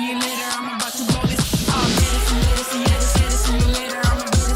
see you later. I'm about to blow this. See you later. I'm about to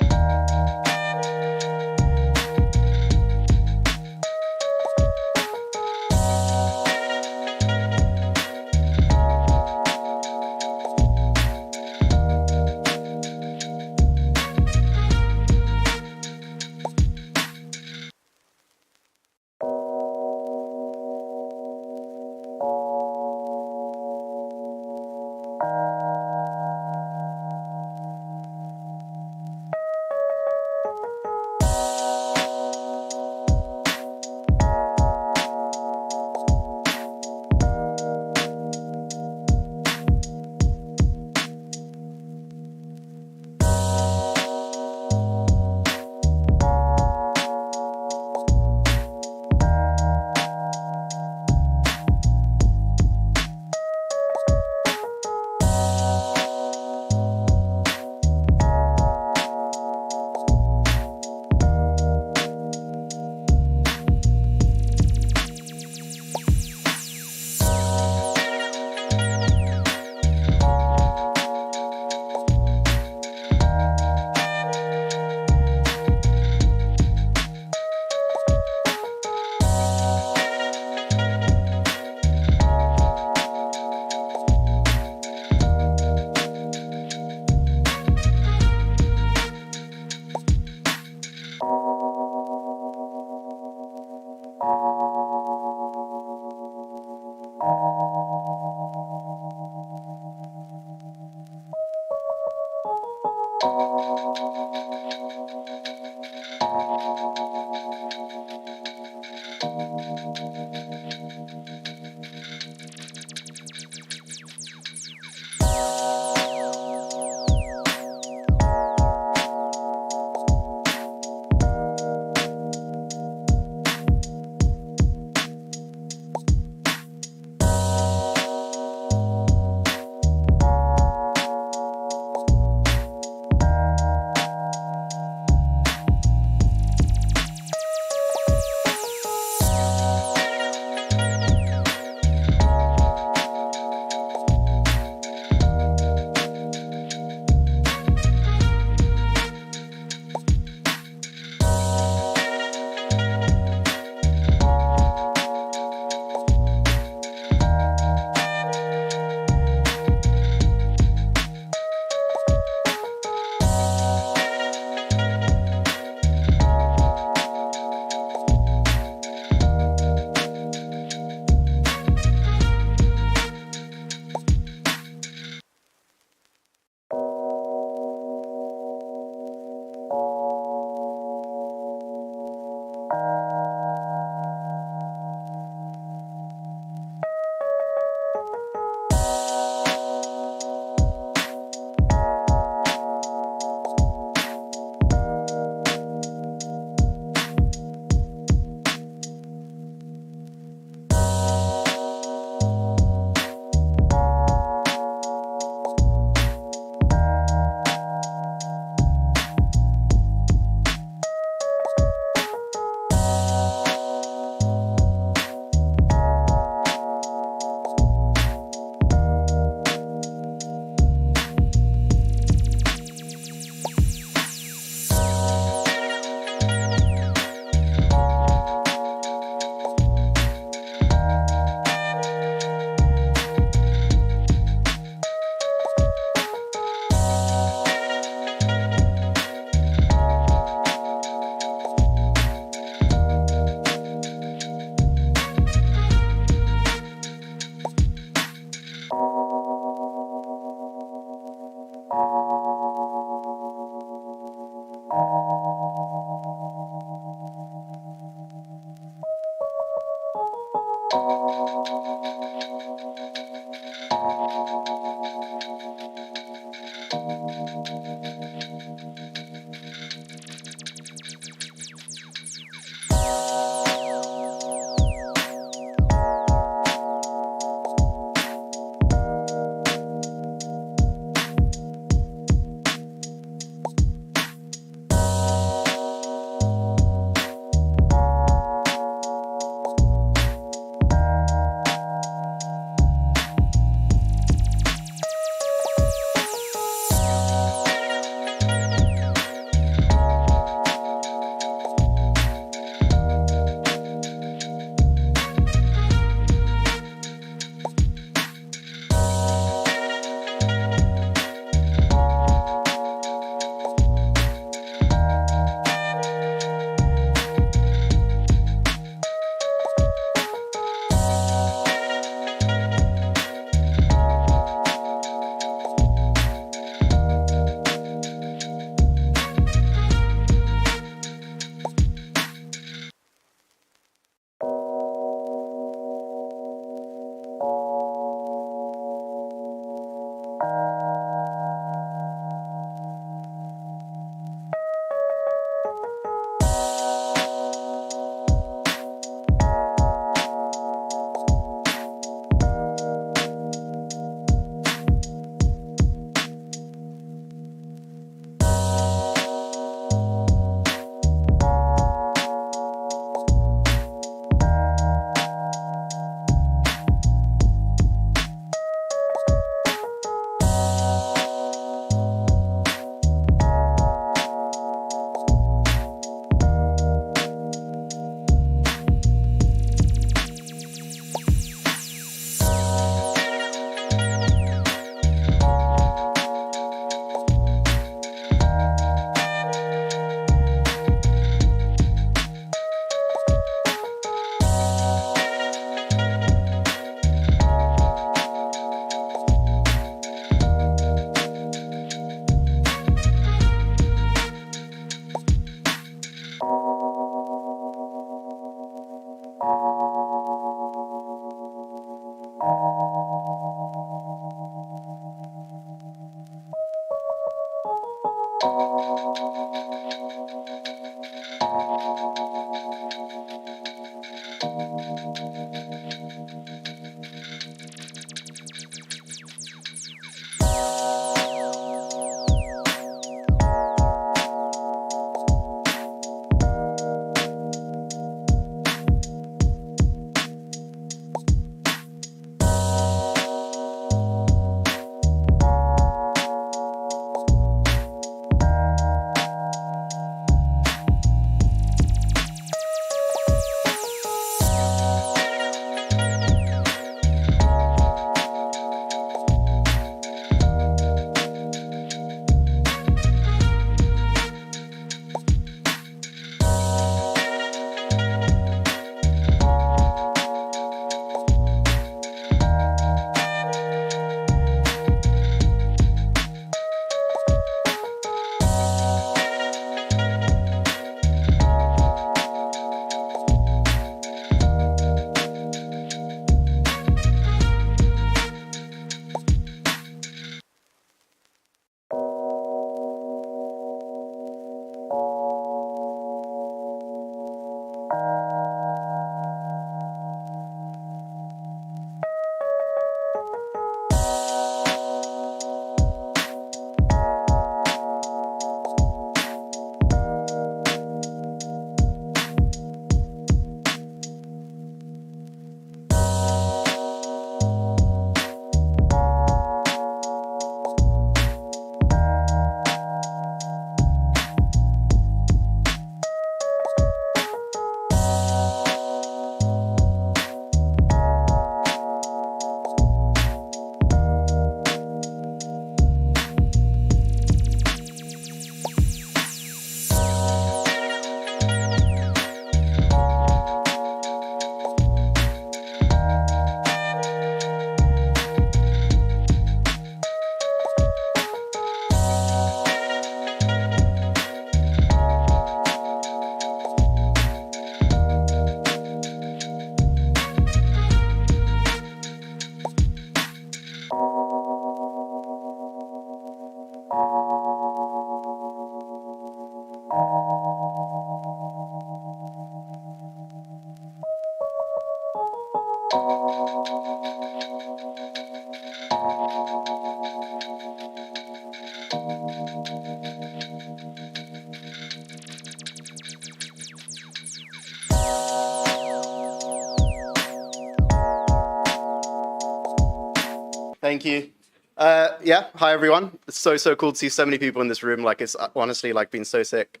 Thank you. Yeah, hi everyone. It's so cool to see so many people in this room. Like, it's honestly like been so sick.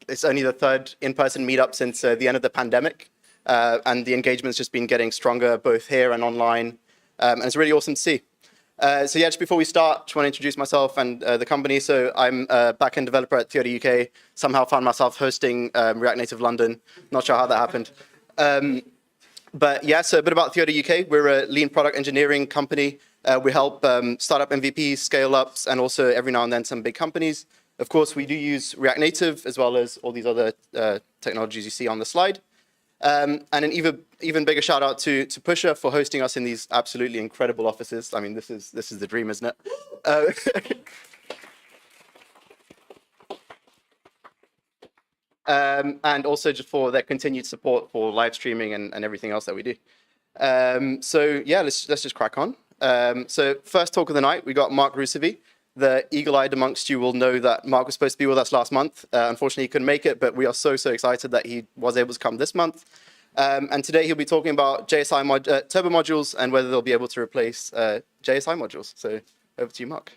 It's only the third in-person meetup since the end of the pandemic, and the engagement's just been getting stronger both here and online, and it's really awesome to see. So yeah, just before we start, just want to introduce myself and the company. So I'm a backend developer at Toyota UK. Somehow found myself hosting React Native London. Not sure how that happened. But yeah, so a bit about Toyota UK. We're a lean product engineering company. We help startup MVPs, scale-ups, and also every now and then some big companies. Of course, we do use React Native as well as all these other technologies you see on the slide. And an even bigger shout out to Pusher for hosting us in these absolutely incredible offices. I mean, this is the dream, isn't it? And also just for their continued support for live streaming and everything else that we do. So yeah, let's just crack on. So first talk of the night, we got Marc Rousavy. The eagle-eyed amongst you will know that Marc was supposed to be with us last month. Unfortunately, he couldn't make it, but we are so excited that he was able to come this month. And today he'll be talking about JSI TurboModules and whether they'll be able to replace JSI modules. So over to you, Marc.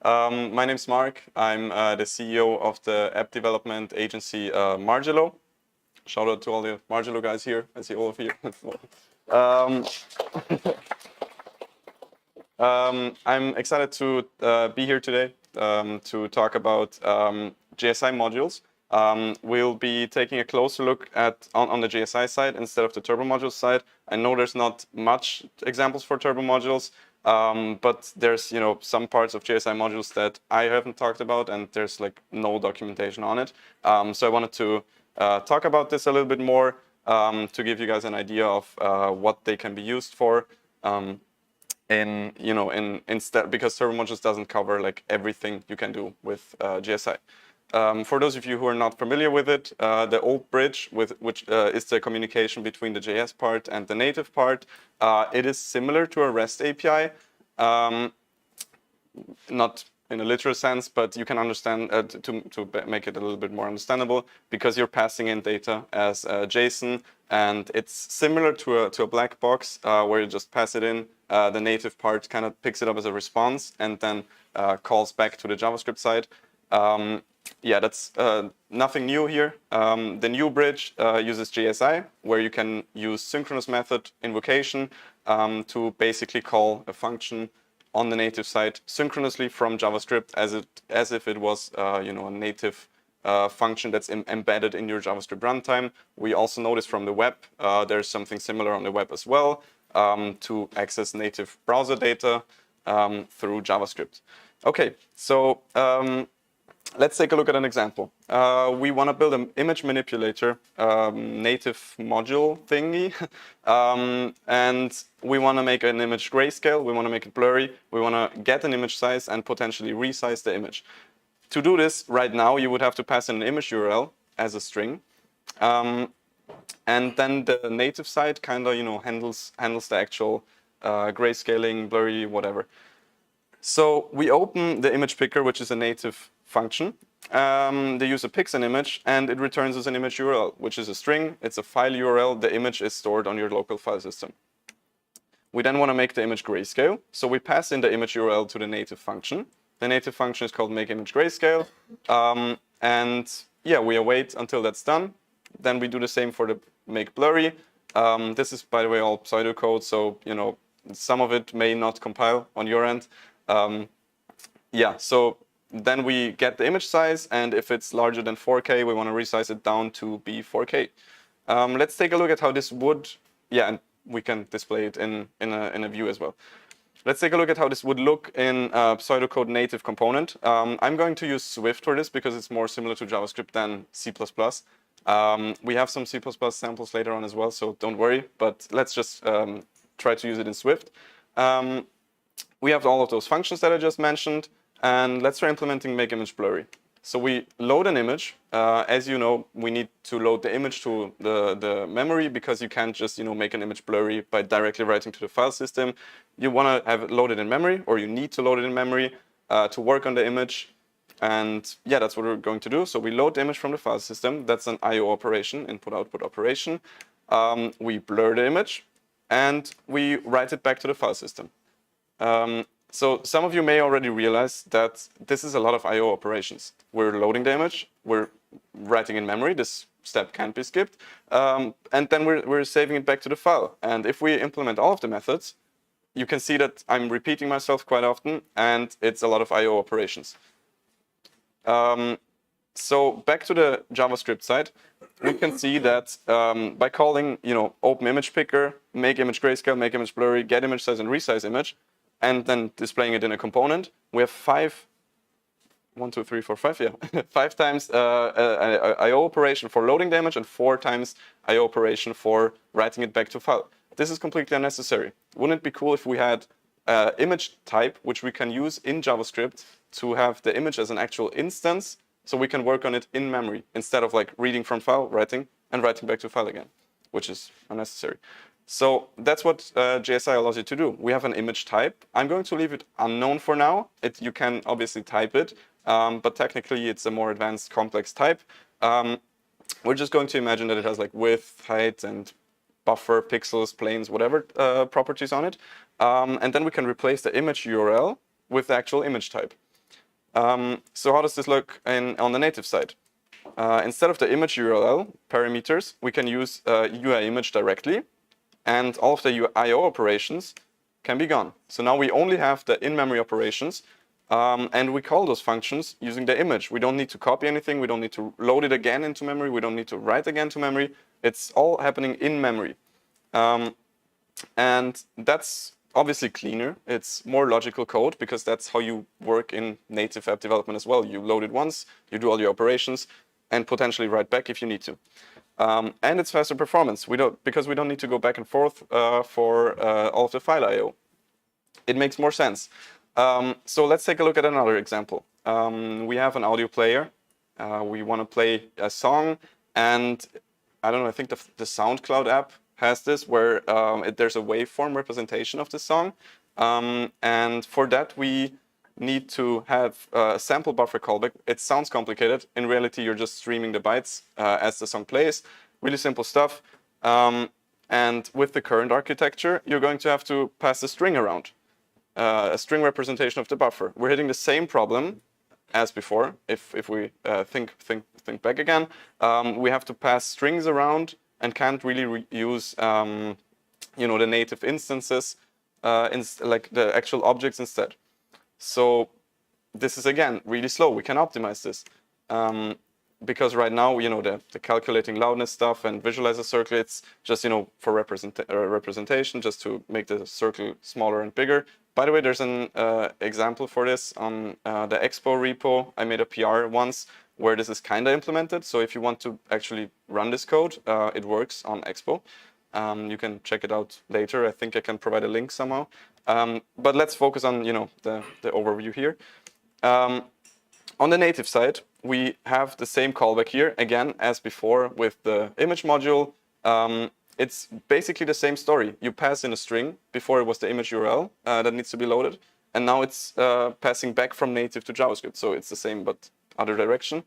My name's Marc. I'm the CEO of the app development agency Margelo. Shout out to all the Margelo guys here. I see all of you. um, I'm excited to be here today to talk about JSI modules. We'll be taking a closer look at on the JSI side instead of the TurboModules side. I know there's not much examples for TurboModules, but there's some parts of JSI modules that I haven't talked about, and there's like no documentation on it. So I wanted to talk about this a little bit more to give you guys an idea of what they can be used for. Instead, because TurboModules doesn't cover like everything you can do with JSI. For those of you who are not familiar with it, the old bridge, which is the communication between the JS part and the native part, it is similar to a REST API, not in a literal sense, but you can understand to make it a little bit more understandable, because you're passing in data as JSON, and it's similar to a black box where you just pass it in. The native part kind of picks it up as a response and then calls back to the JavaScript side. Yeah, that's nothing new here. The new bridge uses JSI, where you can use synchronous method invocation to basically call a function on the native side synchronously from JavaScript as if it was a native function that's embedded in your JavaScript runtime. We also notice from the web there's something similar on the web as well to access native browser data through JavaScript. Okay, so let's take a look at an example. We want to build an image manipulator native module thingy, and we want to make an image grayscale, we want to make it blurry, we want to get an image size and potentially resize the image. To do this right now, you would have to pass in an image URL as a string, and then the native side kind of handles the actual grayscaling, blurry, whatever. So we open the image picker, which is a native function. The user picks an image and it returns us an image URL, which is a string. It's a file URL. The image is stored on your local file system. We then want to make the image grayscale. So we pass in the image URL to the native function. The native function is called makeImageGrayscale. And yeah, we await until that's done. Then we do the same for the make blurry. This is, by the way, all pseudocode. So, some of it may not compile on your end. Yeah, so then we get the image size, and if it's larger than 4K, we want to resize it down to be 4K. Let's take a look at how this would, yeah, and we can display it in a view as well. Let's take a look at how this would look in a pseudocode native component. I'm going to use Swift for this because it's more similar to JavaScript than C++. We have some C++ samples later on as well, so don't worry, but let's just try to use it in Swift. We have all of those functions that I just mentioned, and let's try implementing makeImageBlurry. So we load an image. As you know, we need to load the image to the memory, because you can't just make an image blurry by directly writing to the file system. You want to have it loaded in memory, or you need to load it in memory to work on the image. And yeah, that's what we're going to do. So we load the image from the file system. That's an I/O operation, input-output operation. We blur the image, and we write it back to the file system. So some of you may already realize that this is a lot of I/O operations. We're loading the image, we're writing in memory, this step can't be skipped, and then we're saving it back to the file. And if we implement all of the methods, you can see that I'm repeating myself quite often, and it's a lot of I/O operations. So back to the JavaScript side, we can see that by calling, open image picker, make image grayscale, make image blurry, get image size and resize image, and then displaying it in a component, we have 5 times I/O operation for loading the image and 4 times I/O operation for writing it back to file. This is completely unnecessary. Wouldn't it be cool if we had image type, which we can use in JavaScript to have the image as an actual instance, so we can work on it in memory instead of like reading from file, writing, and writing back to file again, which is unnecessary. So that's what JSI allows you to do. We have an image type. I'm going to leave it unknown for now. You can obviously type it, but technically it's a more advanced, complex type. We're just going to imagine that it has like width, height, and buffer, pixels, planes, whatever properties on it. And then we can replace the image URL with the actual image type. So how does this look on the native side? Instead of the image URL parameters, we can use UI image directly, and all of the I/O operations can be gone. So now we only have the in-memory operations, and we call those functions using the image. We don't need to copy anything. We don't need to load it again into memory. We don't need to write again to memory. It's all happening in memory. And that's obviously cleaner. It's more logical code because that's how you work in native app development as well. You load it once, you do all your operations, and potentially write back if you need to. And it's faster performance. Because we don't need to go back and forth for all of the file I/O. It makes more sense. So let's take a look at another example. We have an audio player. We want to play a song, and I don't know, I think the SoundCloud app has this where there's a waveform representation of the song. And for that, we need to have a sample buffer callback. It sounds complicated. In reality, you're just streaming the bytes as the song plays. Really simple stuff. And with the current architecture, you're going to have to pass a string around, a string representation of the buffer. We're hitting the same problem as before. If we think back again, we have to pass strings around and can't really use the native instances, like the actual objects instead. So this is, again, really slow. We can optimize this. Because right now, the calculating loudness stuff and visualize a circle, it's just, for representation, just to make the circle smaller and bigger. By the way, there's an example for this on the Expo repo. I made a PR once where this is kind of implemented. So if you want to actually run this code, it works on Expo. You can check it out later. I think I can provide a link somehow. But let's focus on, the overview here. On the native side, we have the same callback here, again, as before with the image module. It's basically the same story. You pass in a string. Before it was the image URL that needs to be loaded. And now it's passing back from native to JavaScript. So it's the same, but other direction.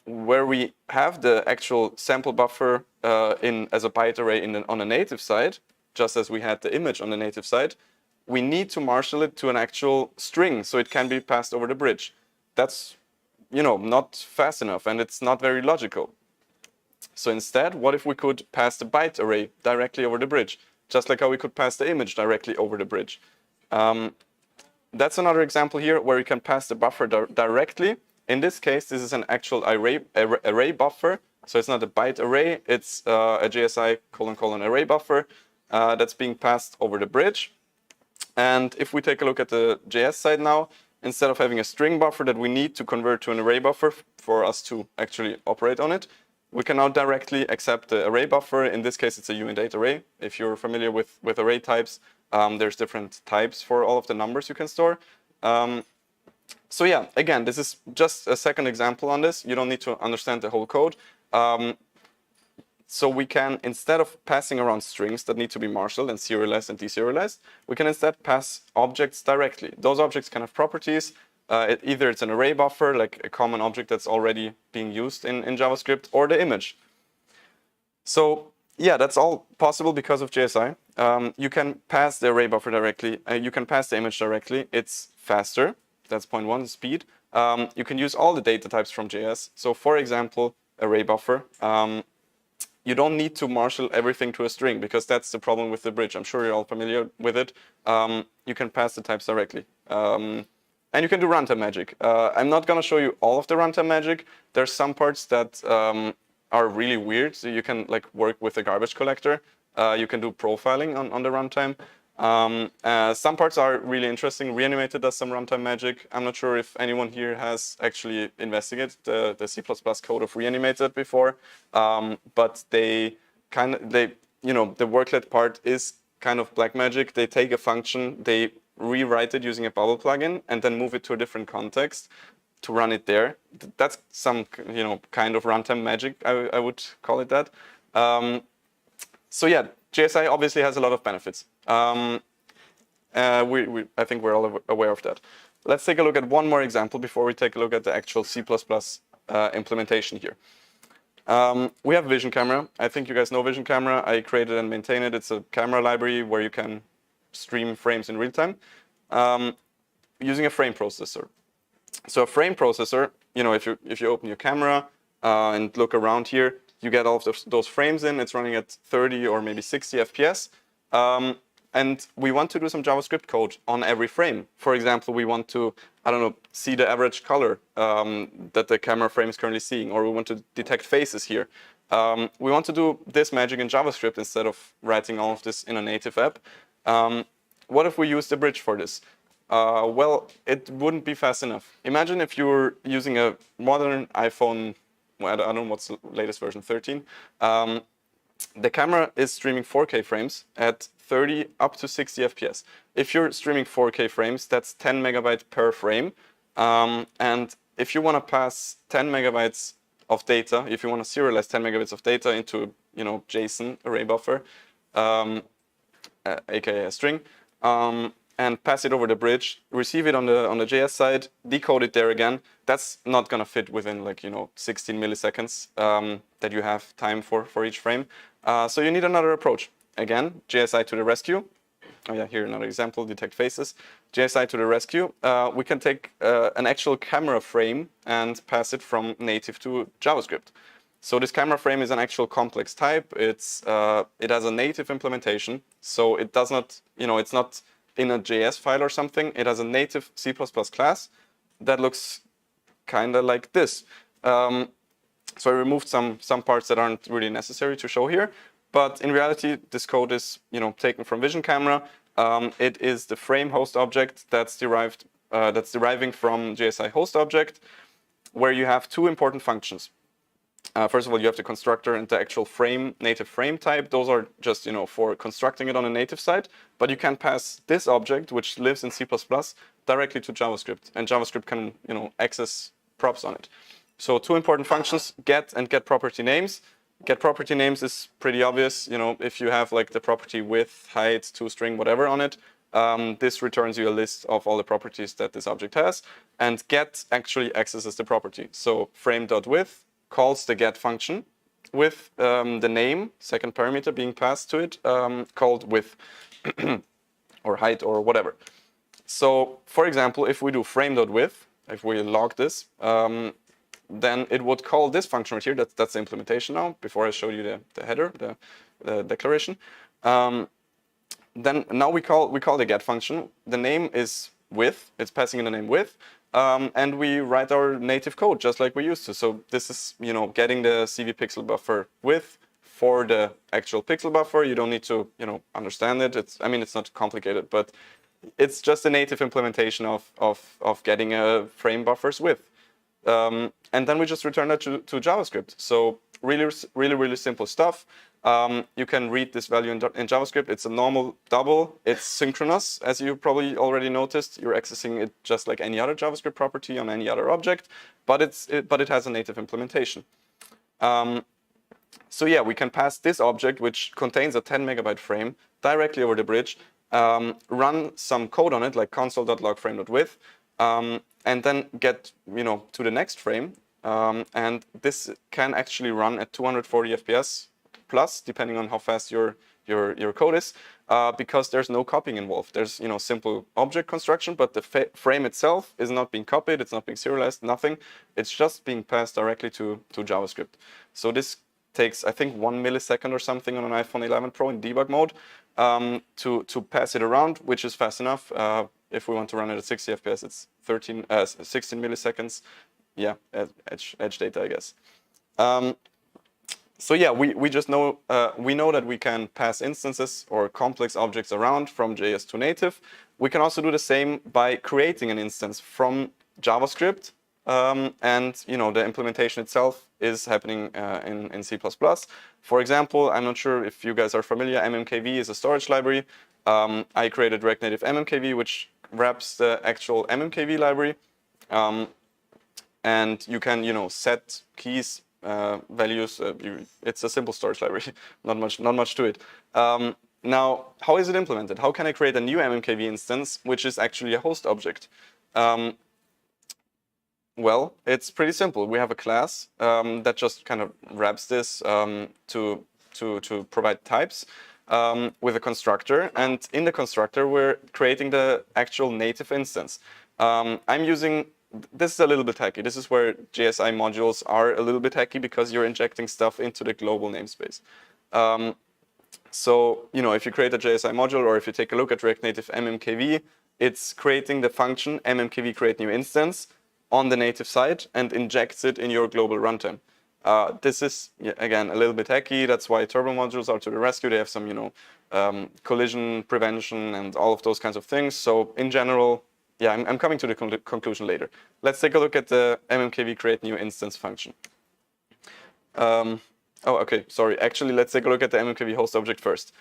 Where we have the actual sample buffer as a byte array on the native side, just as we had the image on the native side, we need to marshal it to an actual string so it can be passed over the bridge. That's, not fast enough, and it's not very logical. So instead, what if we could pass the byte array directly over the bridge, just like how we could pass the image directly over the bridge? That's another example here where you can pass the buffer directly. In this case, this is an actual array buffer. So it's not a byte array, it's a JSI : array buffer that's being passed over the bridge. And if we take a look at the JS side now, instead of having a string buffer that we need to convert to an array buffer for us to actually operate on it, we can now directly accept the array buffer. In this case, it's a uint8 array. If you're familiar with array types, there's different types for all of the numbers you can store. So yeah, again, this is just a second example on this. You don't need to understand the whole code. So we can, instead of passing around strings that need to be marshaled and serialized and deserialized, we can instead pass objects directly. Those objects can have properties. Either it's an array buffer, like a common object that's already being used in JavaScript, or the image. So yeah, that's all possible because of JSI. You can pass the array buffer directly. You can pass the image directly. It's faster. That's point one, speed. You can use all the data types from JS. So for example, array buffer. You don't need to marshal everything to a string because that's the problem with the bridge. I'm sure you're all familiar with it. You can pass the types directly. And you can do runtime magic. I'm not going to show you all of the runtime magic. There's some parts that are really weird. So you can work with a garbage collector. You can do profiling on the runtime. Some parts are really interesting. Reanimated does some runtime magic. I'm not sure if anyone here has actually investigated the C++ code of Reanimated before, but the worklet part is kind of black magic. They take a function, they rewrite it using a bubble plugin, and then move it to a different context to run it there. That's some kind of runtime magic, I would call it that. So yeah, JSI obviously has a lot of benefits. I think we're all aware of that. Let's take a look at one more example before we take a look at the actual C++ implementation here. We have Vision Camera. I think you guys know Vision Camera. I created and maintain it. It's a camera library where you can stream frames in real time using a frame processor. So a frame processor, if you open your camera and look around here, you get all of those frames in. It's running at 30 or maybe 60 FPS. And we want to do some JavaScript code on every frame. For example, we want to, I don't know, see the average color that the camera frame is currently seeing, or we want to detect faces here. We want to do this magic in JavaScript instead of writing all of this in a native app. What if we use the bridge for this? Well, it wouldn't be fast enough. Imagine if you were using a modern iPhone, well, I don't know what's the latest version, 13. The camera is streaming 4K frames at 30 up to 60 FPS. If you're streaming 4K frames, that's 10 megabytes per frame. And if you want to pass 10 megabytes of data, if you want to serialize 10 megabytes of data into, JSON array buffer, aka a string, and pass it over the bridge, receive it on the JS side, decode it there again, that's not gonna fit within 16 milliseconds that you have time for each frame. So you need another approach. Again, JSI to the rescue. Oh yeah, here another example, detect faces. JSI to the rescue. We can take an actual camera frame and pass it from native to JavaScript. So this camera frame is an actual complex type. It has a native implementation, so it does not, it's not in a JS file or something. It has a native C++ class that looks kind of like this. So I removed some parts that aren't really necessary to show here. But in reality, this code is taken from Vision Camera. It is the frame host object that's deriving from JSI host object, where you have two important functions. First of all, you have the constructor and the actual frame, native frame type. Those are just for constructing it on a native side. But you can pass this object, which lives in C++, directly to JavaScript, and JavaScript can access props on it. So two important functions: get and get property names. Get property names is pretty obvious. If you have the property width, height, toString, whatever on it, this returns you a list of all the properties that this object has. And get actually accesses the property. So frame.width calls the get function with the name, second parameter being passed to it, called width or height or whatever. So for example, if we do frame.width, if we log this, then it would call this function right here. That's the implementation now. Before I showed you the header, the declaration. Then now we call the get function. The name is width. It's passing in the name width. And we write our native code just like we used to. So this is getting the CV pixel buffer width for the actual pixel buffer. You don't need to understand it. It's not complicated, but it's just a native implementation of getting a frame buffer's width. And then we just return that to JavaScript. So really simple stuff. You can read this value in JavaScript. It's a normal double. It's synchronous, as you probably already noticed. You're accessing it just like any other JavaScript property on any other object, but it has a native implementation. So yeah, we can pass this object, which contains a 10 megabyte frame, directly over the bridge, run some code on it, like console.log frame.width, and then get to the next frame. And this can actually run at 240 FPS plus, depending on how fast your code is, because there's no copying involved. There's simple object construction, but the frame itself is not being copied. It's not being serialized. Nothing. It's just being passed directly to JavaScript. So this takes, I think, 1 millisecond or something on an iPhone 11 Pro in debug mode to pass it around, which is fast enough. If we want to run it at 60 FPS, it's 16 milliseconds. Yeah, edge data, I guess. So yeah, we just know we know that we can pass instances or complex objects around from JS to native. We can also do the same by creating an instance from JavaScript, and the implementation itself is happening in C++. For example, I'm not sure if you guys are familiar. MMKV is a storage library. I created React Native MMKV, which wraps the actual MMKV library, and you can set keys. Values. It's a simple storage library. not much to it. Now, how is it implemented? How can I create a new MMKV instance, which is actually a host object? Well, it's pretty simple. We have a class that just kind of wraps this to provide types with a constructor, and in the constructor we're creating the actual native instance. I'm using this is a little bit hacky. This is where JSI modules are a little bit hacky because you're injecting stuff into the global namespace. So, if you create a JSI module, or if you take a look at React Native mmkv, it's creating the function mmkv create new instance on the native side and injects it in your global runtime. This is, again, a little bit hacky. That's why TurboModules are to the rescue. They have some, collision prevention and all of those kinds of things. So in general, yeah, I'm coming to the conclusion later. Let's take a look at the mmkv create new instance function. Oh, okay, sorry. Actually, let's take a look at the mmkv host object first,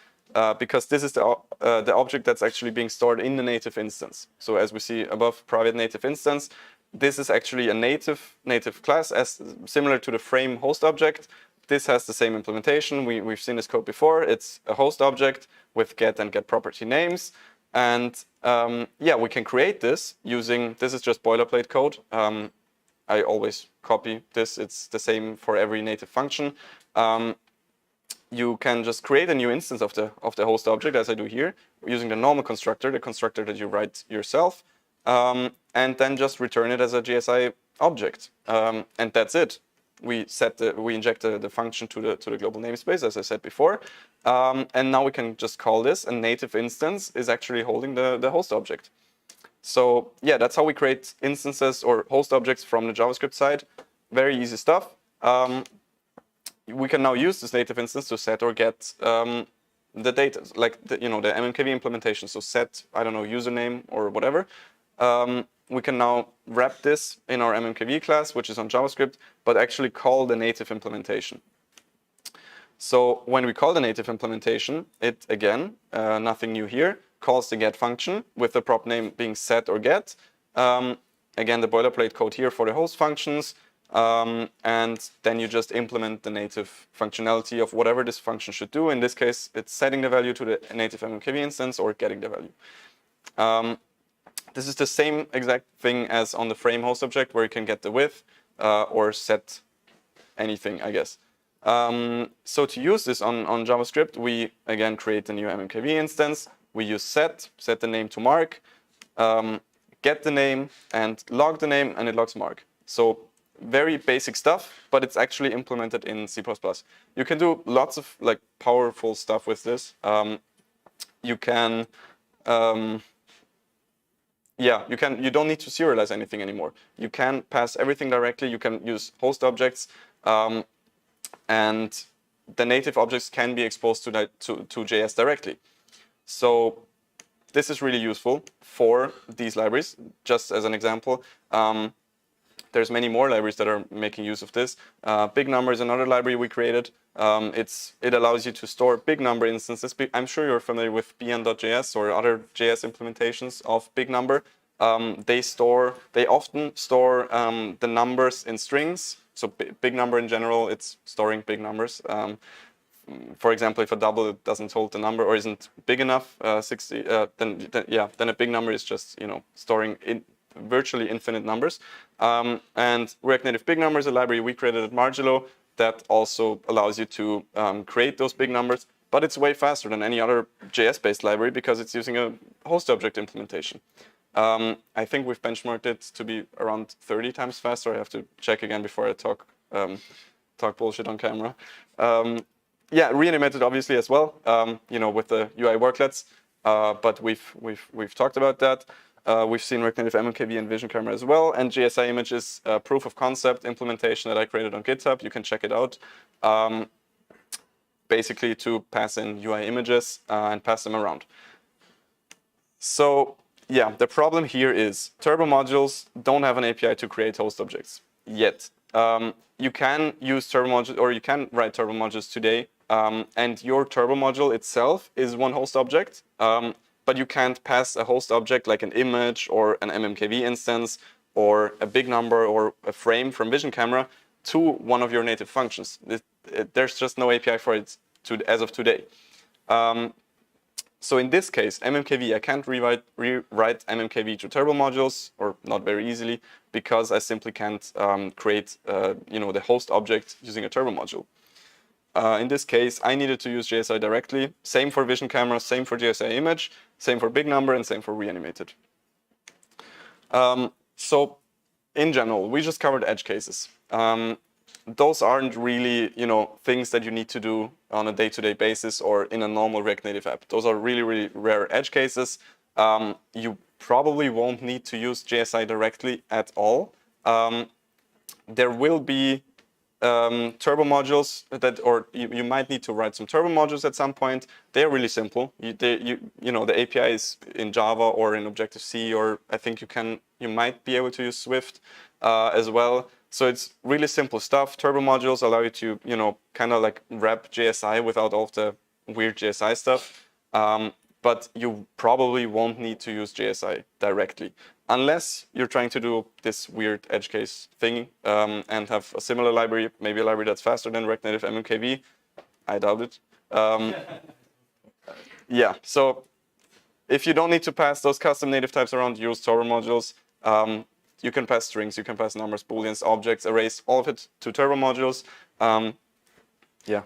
because this is the object that's actually being stored in the native instance. So as we see above, private native instance, this is actually a native class, as similar to the frame host object. This has the same implementation. We've seen this code before. It's a host object with get and get property names. And yeah, we can create this using, this is just boilerplate code. I always copy this. It's the same for every native function. You can just create a new instance of the host object, as I do here, using the normal constructor, the constructor that you write yourself, and then just return it as a JSI object. And that's it. We inject the function to the global namespace, as I said before, and now we can just call this a native instance is actually holding the host object. So yeah, that's how we create instances or host objects from the JavaScript side. Very easy stuff. We can now use this native instance to set or get the data, like the mmkv implementation. So set, I don't know, username or whatever. We can now wrap this in our mmkv class, which is on JavaScript, but actually call the native implementation. So when we call the native implementation, it, again, nothing new here, calls the get function with the prop name being set or get. Again, the boilerplate code here for the host functions. And then you just implement the native functionality of whatever this function should do. In this case, it's setting the value to the native mmkv instance or getting the value. This is the same exact thing as on the frame host object, where you can get the width or set anything, I guess. So to use this on JavaScript, we again create a new mmkv instance. We use set the name to Marc, get the name and log the name, and it logs Marc. So very basic stuff, but it's actually implemented in C++. You can do lots of powerful stuff with this. You can you don't need to serialize anything anymore. You can pass everything directly. You can use host objects, and the native objects can be exposed to JS directly. So this is really useful for these libraries. Just as an example, there's many more libraries that are making use of this. Big Number is another library we created. It allows you to store big number instances. I'm sure you're familiar with bn.js or other JS implementations of big number. They often store the numbers in strings. So big number in general, it's storing big numbers. For example, if a double doesn't hold the number or isn't big enough, 60, then a big number is just storing virtually infinite numbers. And React Native Big Number is a library we created at Margilo that also allows you to create those big numbers, but it's way faster than any other JS-based library because it's using a host object implementation. I think we've benchmarked it to be around 30 times faster. I have to check again before I talk bullshit on camera. Yeah, reanimated obviously as well, with the UI worklets, but we've talked about that. We've seen React Native mmkv and Vision Camera as well, and JSI Images proof of concept implementation that I created on GitHub. You can check it out. Basically to pass in UI images and pass them around. So yeah, the problem here is TurboModules don't have an API to create host objects yet. You can use TurboModules, or you can write TurboModules today, and your TurboModule itself is one host object. But you can't pass a host object like an image or an mmkv instance or a big number or a frame from Vision Camera to one of your native functions. There's just no API for it as of today. So in this case, mmkv, I can't rewrite mmkv to TurboModules, or not very easily, because I simply can't create the host object using a TurboModule. In this case, I needed to use JSI directly. Same for Vision Camera, same for JSI Image, same for Big Number, and same for Reanimated. So in general, we just covered edge cases. Those aren't really, things that you need to do on a day-to-day basis or in a normal React Native app. Those are really, really rare edge cases. You probably won't need to use JSI directly at all. There will be turbo modules or you might need to write some turbo modules at some point. They're really simple. The API is in Java or in Objective-C, or I think you might be able to use Swift as well. So it's really simple stuff. Turbo modules allow you to, kind of like wrap JSI without all of the weird JSI stuff. But you probably won't need to use JSI directly, unless you're trying to do this weird edge case thing and have a similar library, maybe a library that's faster than React Native MMKV. I doubt it. Yeah, so if you don't need to pass those custom native types around, use turbo modules. You can pass strings, you can pass numbers, booleans, objects, arrays, all of it to turbo modules. Yeah,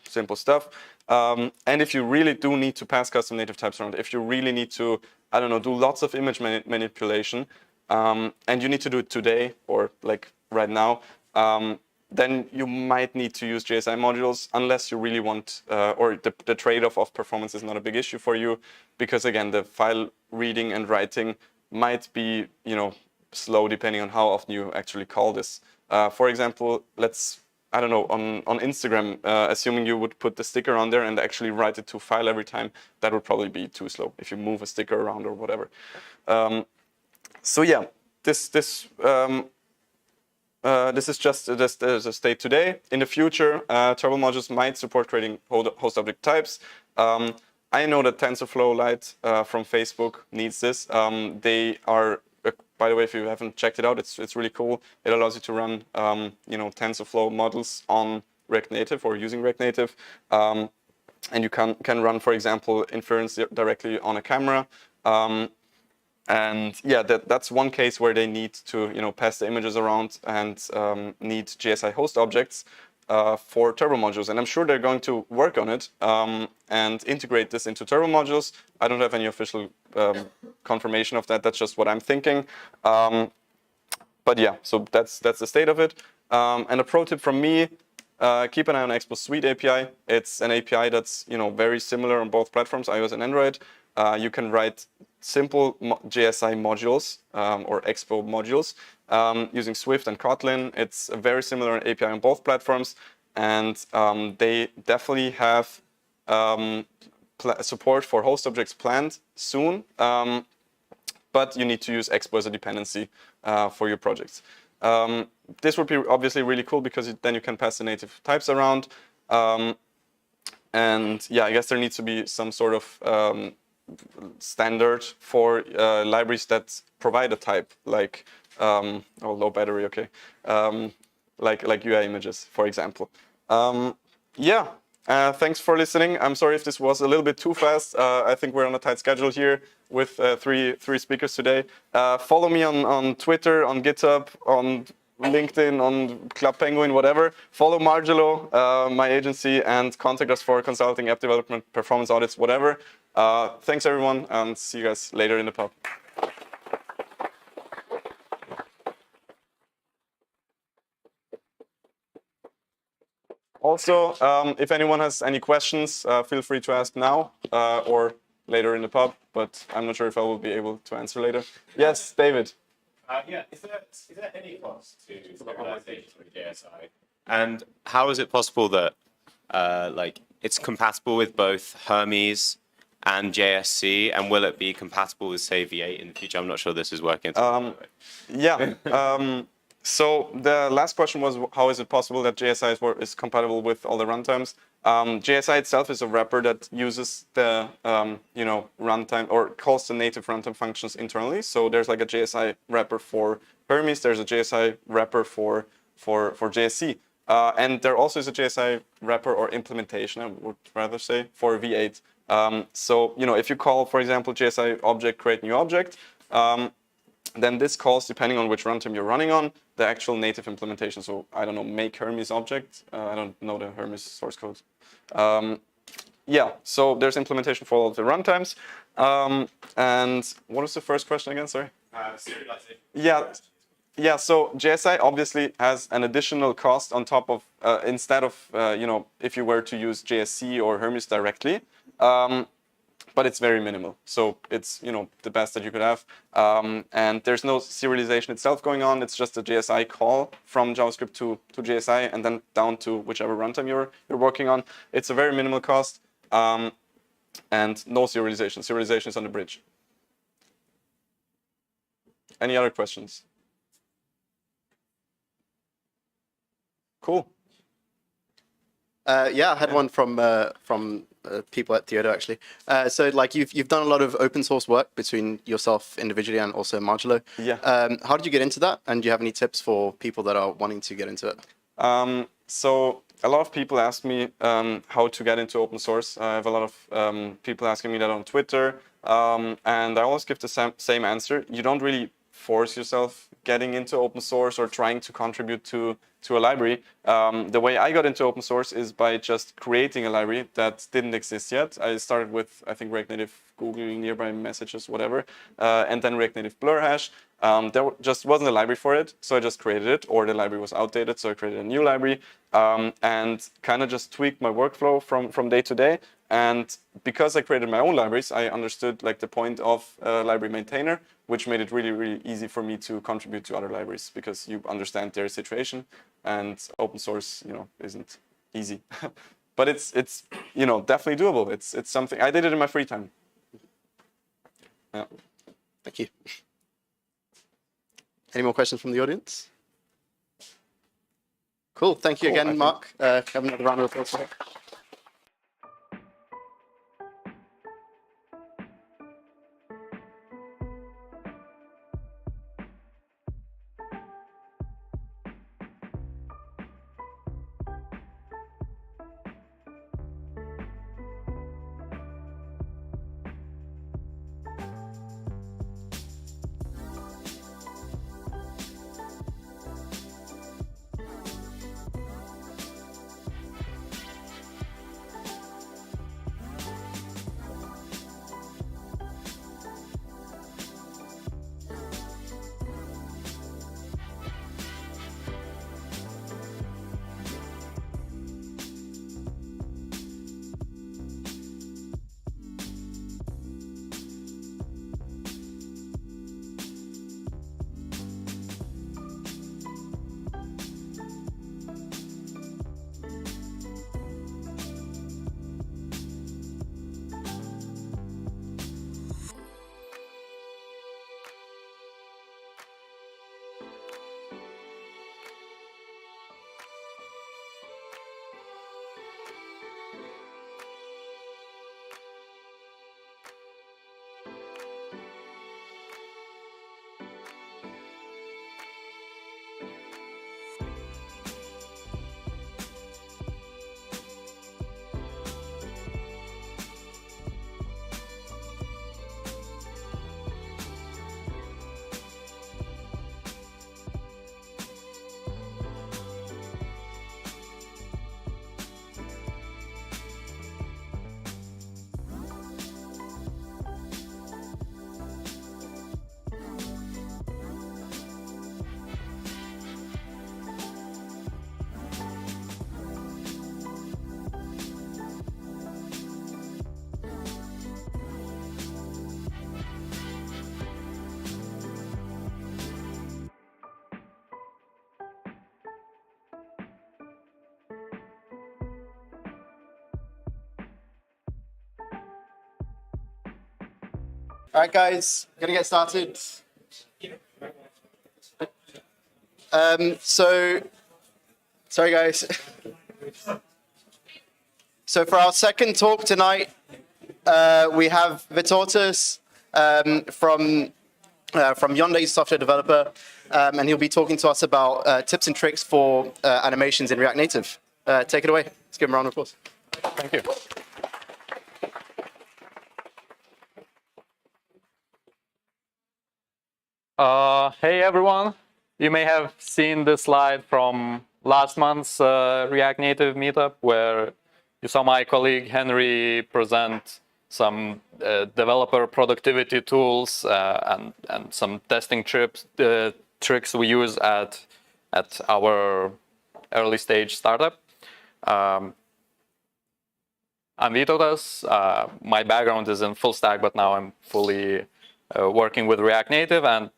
simple stuff. And if you really do need to pass custom native types around, if you really need to, I don't know, do lots of image manipulation, and you need to do it today or like right now, then you might need to use JSI modules unless you really want, or the trade-off of performance is not a big issue for you, because again, the file reading and writing might be, slow depending on how often you actually call this. For example, I don't know, on Instagram, assuming you would put the sticker on there and actually write it to file every time, that would probably be too slow if you move a sticker around or whatever. So yeah, this is just the state today. In the future, turbo modules might support creating host object types. I know that TensorFlow Lite from Facebook needs this. They are, by the way, if you haven't checked it out, it's really cool. It allows you to run, TensorFlow models on React Native or using React Native, and you can run, for example, inference directly on a camera. And yeah, that's one case where they need to, pass the images around and need JSI host objects for turbo modules. And I'm sure they're going to work on it and integrate this into turbo modules. I don't have any official confirmation of that. That's just what I'm thinking. But yeah, so that's the state of it. And a pro tip from me, keep an eye on Expo Suite API. It's an API that's very similar on both platforms, iOS and Android. You can write simple JSI modules or Expo modules using Swift and Kotlin. It's a very similar API on both platforms, and they definitely have support for host objects planned soon. But you need to use Expo as a dependency for your projects. This would be obviously really cool because then you can pass the native types around. And yeah, I guess there needs to be some sort of standard for libraries that provide a type, like low battery, okay, like UI images, for example. Yeah. Thanks for listening. I'm sorry if this was a little bit too fast. I think we're on a tight schedule here with three speakers today. Follow me on Twitter, on GitHub, on LinkedIn, on Club Penguin, whatever. Follow Margelo, my agency, and contact us for consulting, app development, performance audits, whatever. Thanks, everyone, and see you guys later in the pub. Also, if anyone has any questions, feel free to ask now or later in the pub, but I'm not sure if I will be able to answer later. Yes, David. Yeah, is there any cost to localization with JSI? And how is it possible that it's compatible with both Hermes and JSC, and will it be compatible with, say, V8 in the future? I'm not sure this is working. Yeah. So the last question was, how is it possible that JSI is compatible with all the runtimes? JSI itself is a wrapper that uses the runtime, or calls the native runtime functions internally. So there's like a JSI wrapper for Hermes. There's a JSI wrapper for JSC, and there also is a JSI wrapper or implementation, I would rather say, for V8. So if you call, for example, JSI object create new object, then this calls, depending on which runtime you're running on, the actual native implementation. So I don't know, make Hermes object. I don't know the Hermes source code. Yeah, so there's implementation for all of the runtimes. And what was the first question again? Sorry. Serialization. Yeah. Yeah, so JSI obviously has an additional cost on top of, instead of, if you were to use JSC or Hermes directly, but it's very minimal. So it's, the best that you could have. And there's no serialization itself going on. It's just a JSI call from JavaScript to JSI and then down to whichever runtime you're working on. It's a very minimal cost and no serialization. Serialization is on the bridge. Any other questions? Cool. Yeah, I had one from people at Theodo actually. So like you've done a lot of open source work between yourself individually and also Modulo. Yeah. How did you get into that? And do you have any tips for people that are wanting to get into it? So a lot of people ask me how to get into open source. I have a lot of people asking me that on Twitter, and I always give the same answer. You don't really force yourself getting into open source or trying to contribute to a library. The way I got into open source is by just creating a library that didn't exist yet. I started with, I think, React Native Googling nearby messages, whatever, and then React Native blur hash. There just wasn't a library for it, so I just created it, or the library was outdated, so I created a new library, and kind of just tweaked my workflow from day to day. And because I created my own libraries, I understood like the point of a library maintainer, which made it really, really easy for me to contribute to other libraries because you understand their situation, and open source, isn't easy, but it's definitely doable. It's something I did it in my free time. Yeah. Thank you. Any more questions from the audience? Cool. Thank you again, Marc. Have another round of applause. All right, guys, gonna get started. Sorry, guys. So for our second talk tonight, we have Vytautas from Hyundai software developer, and he'll be talking to us about tips and tricks for animations in React Native. Take it away. Let's give him a round of applause. Thank you. Hey everyone, you may have seen this slide from last month's React Native meetup where you saw my colleague Henry present some developer productivity tools and some testing tricks we use at our early stage startup. I'm Vytautas. My background is in full stack, but now I'm fully working with React Native. And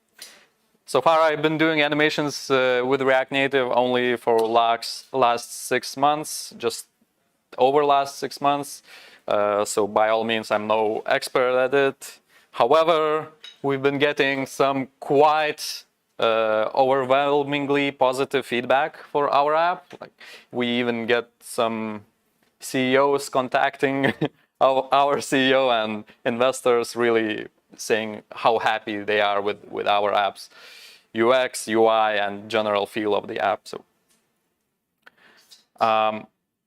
so far, I've been doing animations with React Native only for last 6 months, just over last 6 months. So by all means, I'm no expert at it. However, we've been getting some quite overwhelmingly positive feedback for our app. Like, we even get some CEOs contacting our CEO and investors really saying how happy they are with our app's UX, UI, and general feel of the app. So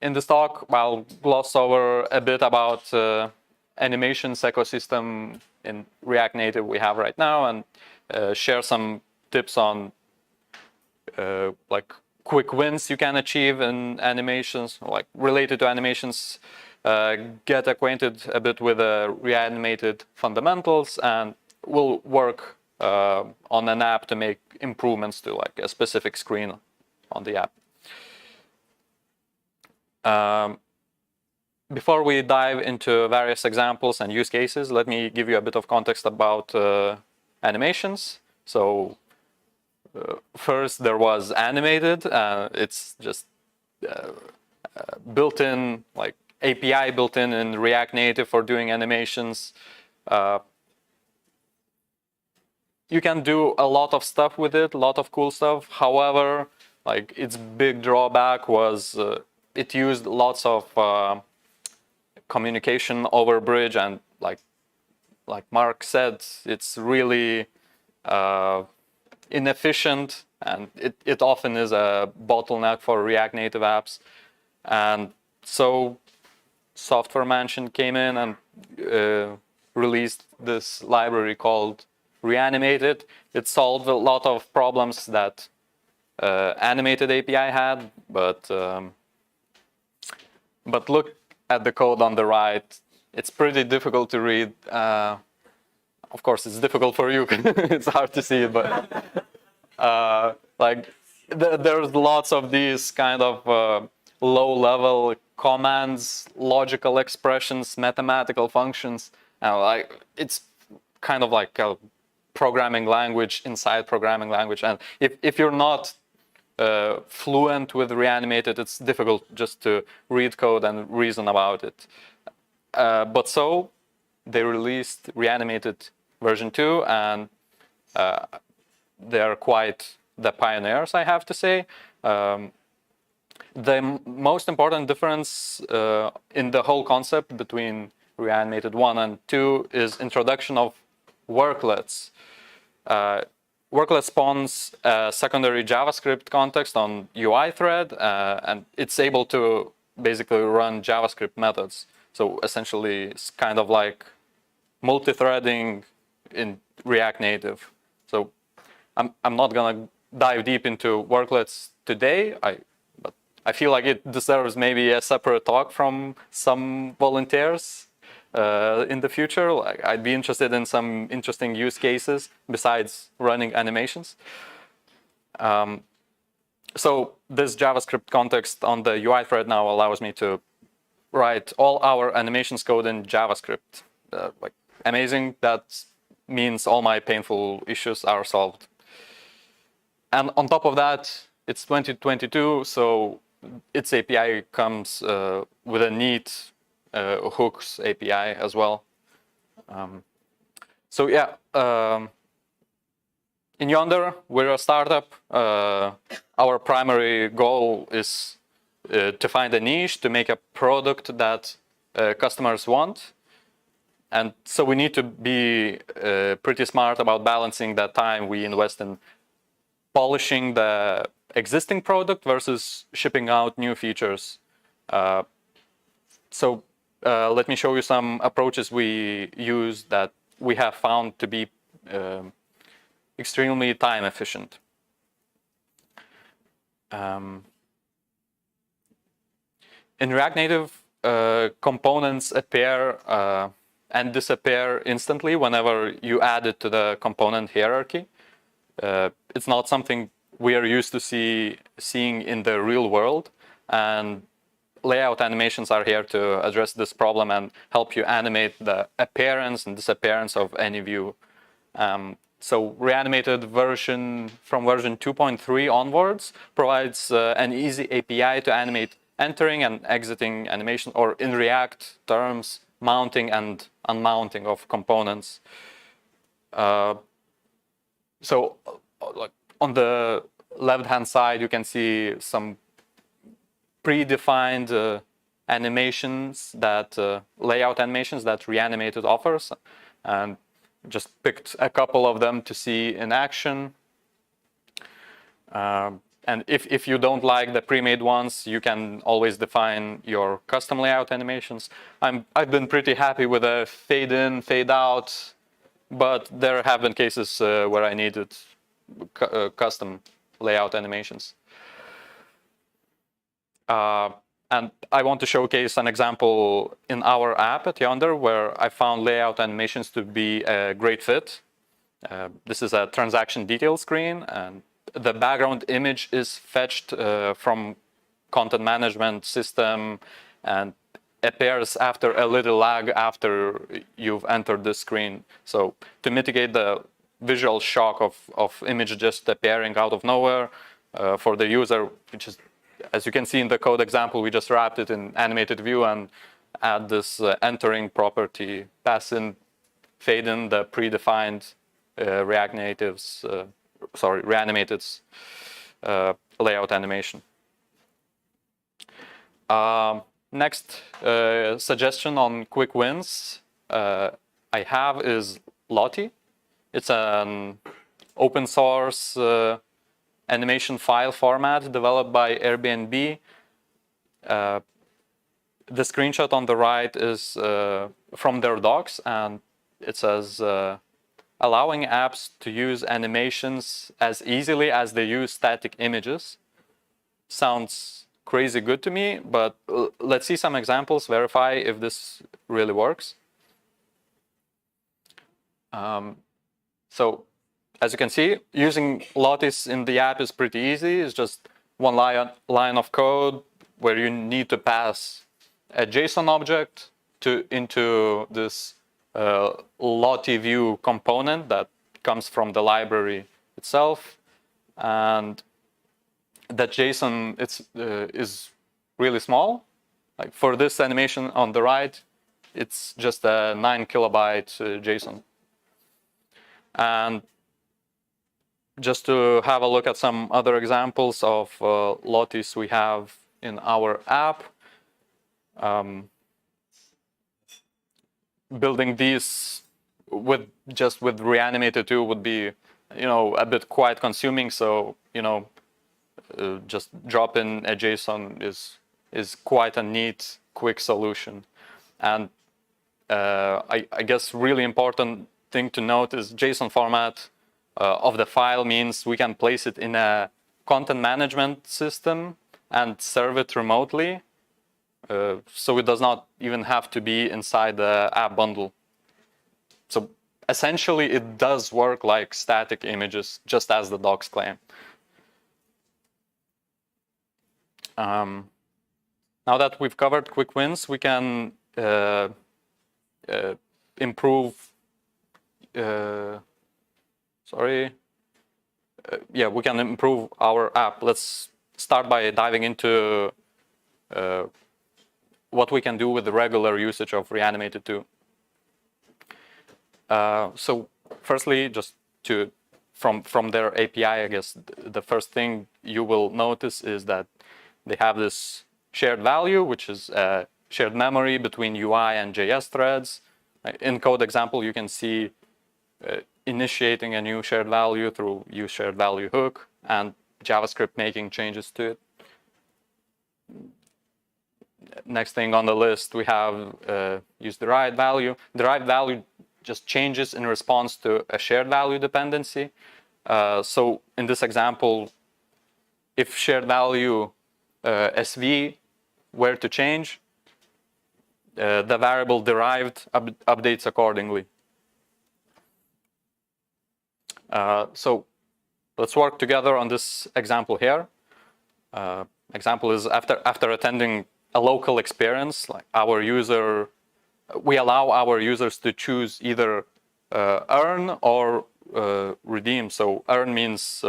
in this talk, I'll gloss over a bit about animations ecosystem in React Native we have right now, and share some tips on like quick wins you can achieve in animations, like related to animations. Get acquainted a bit with the reanimated fundamentals, and we'll work on an app to make improvements to like a specific screen on the app. Before we dive into various examples and use cases, let me give you a bit of context about animations. So first there was animated. It's just built-in, like API built-in React Native for doing animations. You can do a lot of stuff with it, a lot of cool stuff. However, like its big drawback was it used lots of communication over bridge, and like Marc said, it's really inefficient, and it often is a bottleneck for React Native apps. And so Software Mansion came in and released this library called Reanimated. It solved a lot of problems that Animated API had, but look at the code on the right. It's pretty difficult to read. Of course, it's difficult for you. It's hard to see it, but like there's lots of these kind of low-level commands, logical expressions, mathematical functions, and like it's kind of like a programming language inside programming language. And if you're not fluent with Reanimated, it's difficult just to read code and reason about it. But so they released Reanimated version 2, and they are quite the pioneers, I have to say. The most important difference in the whole concept between Reanimated 1 and 2 is introduction of worklets. Worklet spawns a secondary JavaScript context on UI thread, and it's able to basically run JavaScript methods. So essentially, it's kind of like multi-threading in React Native. So I'm not gonna dive deep into worklets today. But I feel like it deserves maybe a separate talk from some volunteers in the future. Like, I'd be interested in some interesting use cases besides running animations. So this JavaScript context on the UI thread now allows me to write all our animations code in JavaScript. Like amazing. That means all my painful issues are solved. And on top of that, it's 2022, so its API comes with a neat hooks API as well. So yeah, in Yonder, we're a startup. Our primary goal is to find a niche, to make a product that customers want. And so we need to be pretty smart about balancing the time we invest in polishing the existing product versus shipping out new features. So let me show you some approaches we use that we have found to be extremely time efficient. In React Native, components appear and disappear instantly whenever you add it to the component hierarchy. It's not something we are used to seeing in the real world, and layout animations are here to address this problem and help you animate the appearance and disappearance of any view. So reanimated version from version 2.3 onwards provides an easy API to animate entering and exiting animation, or in React terms, mounting and unmounting of components. So like on the left-hand side, you can see some predefined animations that layout animations that Reanimated offers, and just picked a couple of them to see in action. And if you don't like the pre-made ones, you can always define your custom layout animations. I've been pretty happy with the fade in, fade out, but there have been cases where I needed custom layout animations. And I want to showcase an example in our app at Yonder where I found layout animations to be a great fit. This is a transaction detail screen, and the background image is fetched from content management system and appears after a little lag after you've entered the screen. So to mitigate the visual shock of image just appearing out of nowhere for the user, which is, as you can see in the code example, we just wrapped it in animated view and add this entering property, pass in, fade in the predefined React Native's, Reanimated's layout animation. Next suggestion on quick wins I have is Lottie. It's an open source animation file format developed by Airbnb. The screenshot on the right is from their docs, and it says, allowing apps to use animations as easily as they use static images. Sounds crazy good to me, but let's see some examples, verify if this really works. So as you can see, using Lattice in the app is pretty easy. It's just one line of code where you need to pass a JSON object into this Lottie view component that comes from the library itself, and that JSON is really small. Like for this animation on the right, it's just a 9 kilobyte JSON. And just to have a look at some other examples of Lotties we have in our app. Building these with Reanimated 2 would be, a bit quite consuming. So, just drop in a JSON is quite a neat, quick solution. And I guess really important thing to note is JSON format of the file means we can place it in a content management system and serve it remotely. So it does not even have to be inside the app bundle. So essentially it does work like static images, just as the docs claim. Now that we've covered quick wins, we can improve. We can improve our app. Let's start by diving into what we can do with the regular usage of Reanimated 2. So firstly, just from their API, I guess the first thing you will notice is that they have this shared value, which is a shared memory between UI and JS threads. In code example, you can see initiating a new shared value through use shared value hook and JavaScript making changes to it. Next thing on the list, we have use derived value. Derived value just changes in response to a shared value dependency. So in this example, if shared value SV were to change, the variable derived updates accordingly. So let's work together on this example here. Example is after attending a local experience, like we allow our users to choose either earn or redeem. So earn means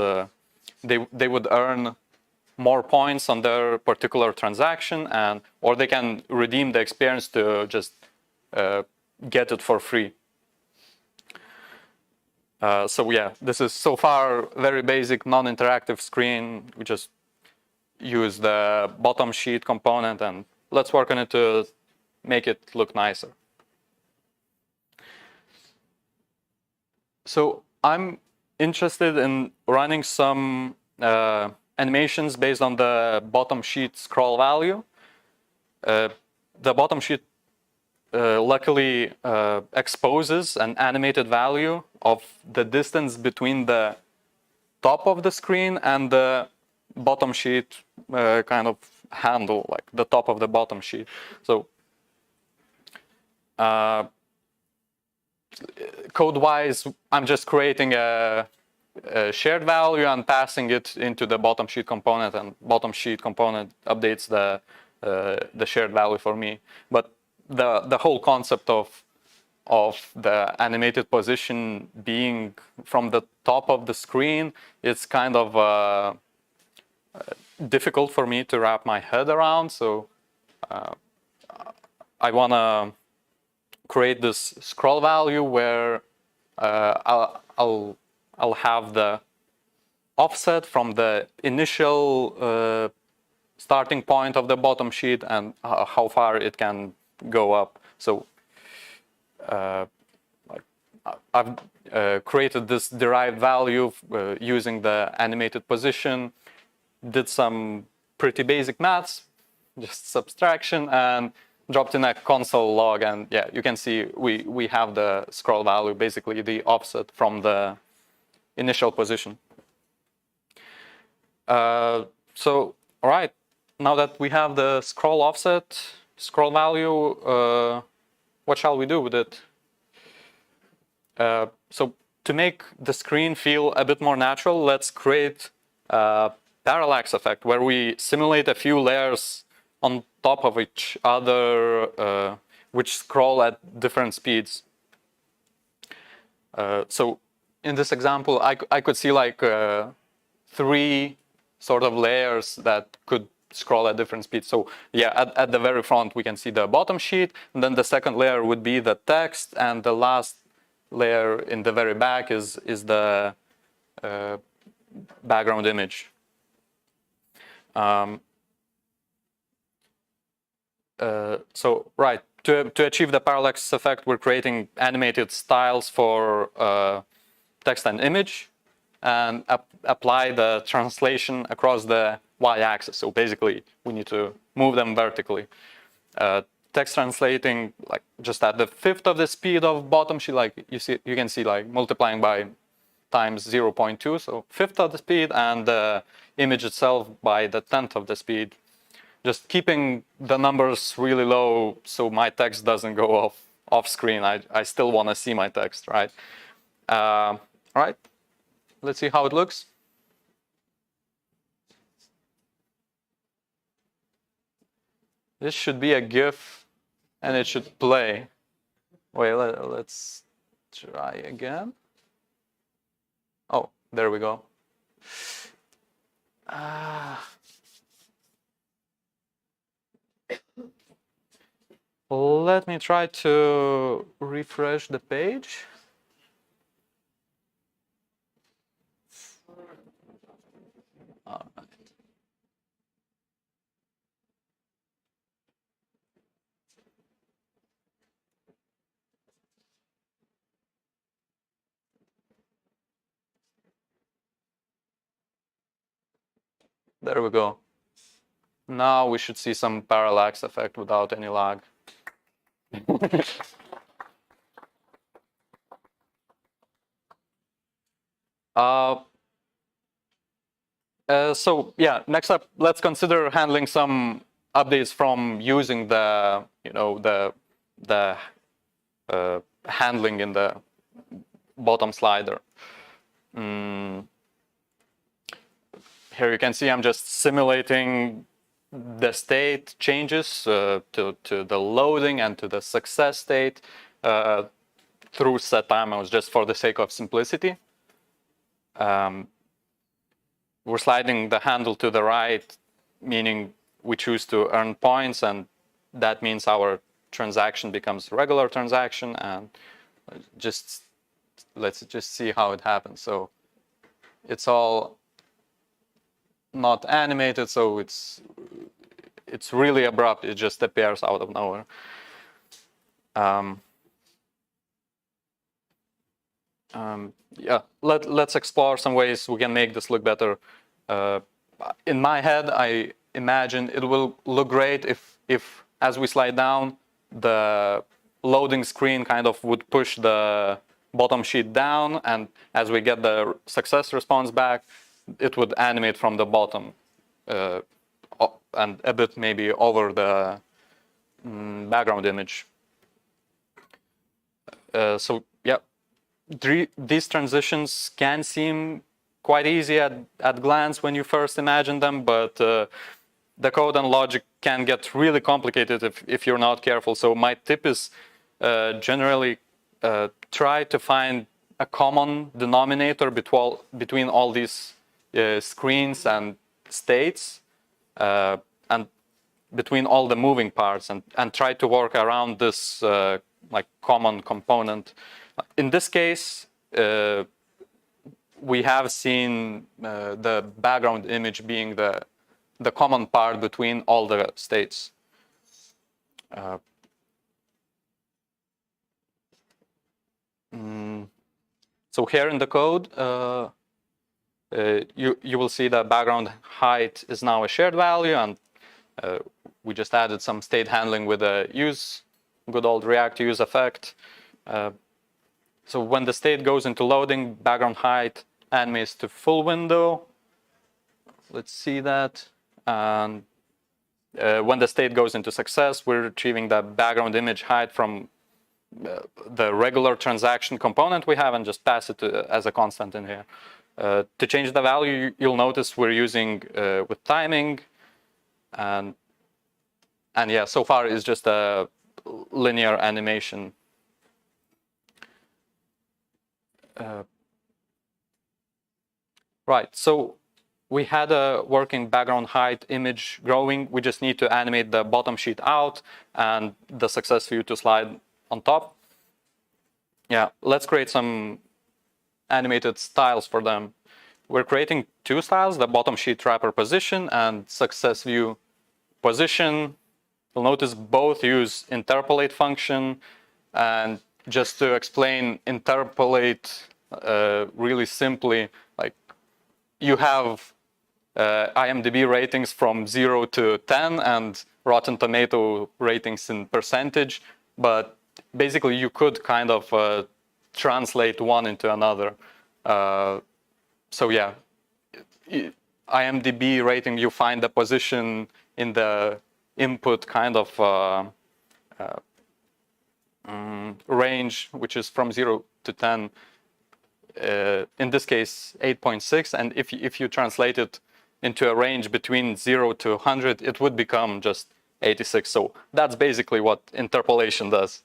they would earn more points on their particular transaction, or they can redeem the experience to just get it for free. So yeah, this is so far very basic non-interactive screen. We just use the bottom sheet component, and let's work on it to make it look nicer. So I'm interested in running some animations based on the bottom sheet scroll value. The bottom sheet luckily exposes an animated value of the distance between the top of the screen and the bottom sheet kind of handle, like the top of the bottom sheet. So code-wise, I'm just creating a shared value and passing it into the bottom sheet component, and bottom sheet component updates the shared value for me. But the whole concept of the animated position being from the top of the screen, it's kind of difficult for me to wrap my head around. So I want to create this scroll value where I'll have the offset from the initial starting point of the bottom sheet and how far it can go up. So I've created this derived value using the animated position, did some pretty basic maths, just subtraction, and dropped in a console log, and yeah, you can see we have the scroll value, basically the offset from the initial position. So all right, now that we have the scroll offset, scroll value, what shall we do with it? So to make the screen feel a bit more natural, let's create a parallax effect where we simulate a few layers on top of each other, which scroll at different speeds. So in this example, I could see like 3 sort of layers that could scroll at different speeds. So yeah, at the very front, we can see the bottom sheet, and then the second layer would be the text, and the last layer in the very back is the background image. So right, to achieve the parallax effect, we're creating animated styles for text and image, and apply the translation across the y-axis. So basically, we need to move them vertically. Text translating like just at the 1/5 of the speed of bottom sheet, like you can see like multiplying by times 0.2, so 1/5 of the speed, and the image itself by the 1/10 of the speed. Just keeping the numbers really low so my text doesn't go off screen. I still want to see my text, right? All right, let's see how it looks. This should be a GIF, and it should play. Wait, let's try again. Oh, there we go. Let me try to refresh the page. All right. There we go. Now we should see some parallax effect without any lag. So yeah, next up, let's consider handling some updates from using the handling in the bottom slider. here you can see I'm just simulating the state changes to the loading and to the success state through set timers, just for the sake of simplicity. We're sliding the handle to the right, meaning we choose to earn points, and that means our transaction becomes a regular transaction. And let's just see how it happens. So it's all not animated, so it's really abrupt. It just appears out of nowhere. Yeah, let's explore some ways we can make this look better. In my head, I imagine it will look great if as we slide down, the loading screen kind of would push the bottom sheet down, and as we get the success response back, it would animate from the bottom and a bit maybe over the background image. So yeah, these transitions can seem quite easy at glance when you first imagine them, but the code and logic can get really complicated if you're not careful. So my tip is generally try to find a common denominator between all these screens and states, and between all the moving parts, and try to work around this like common component. In this case, we have seen the background image being the common part between all the states. So here in the code, you will see the background height is now a shared value, and we just added some state handling with a good old React use effect. So when the state goes into loading, background height animates to full window. Let's see that. And when the state goes into success, we're retrieving the background image height from the regular transaction component we have and just pass it as a constant in here. To change the value, you'll notice we're using with timing, and yeah, so far it's just a linear animation. Right, so we had a working background height image growing. We just need to animate the bottom sheet out and the success view to slide on top. Yeah, let's create some animated styles for them. We're creating two styles, the bottom sheet wrapper position and success view position. You'll notice both use interpolate function, and just to explain interpolate really simply, like you have IMDb ratings from 0 to 10 and Rotten Tomato ratings in percentage, but basically you could kind of translate one into another. So yeah, IMDb rating, you find the position in the input kind of range, which is from 0 to 10. In this case, 8.6. And if you translate it into a range between 0 to 100, it would become just 86. So that's basically what interpolation does.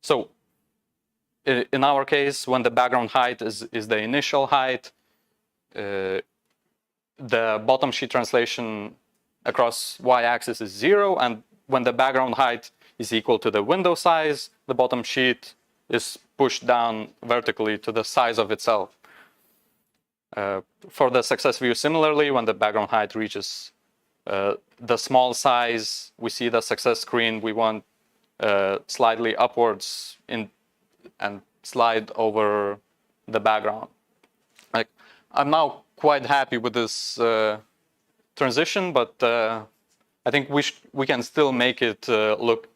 So in our case, when the background height is the initial height, the bottom sheet translation across y-axis is 0, and when the background height is equal to the window size, the bottom sheet is pushed down vertically to the size of itself. For the success view, similarly, when the background height reaches the small size, we see the success screen. We want slightly upwards and slide over the background. Like, I'm now quite happy with this transition, but I think we can still make it look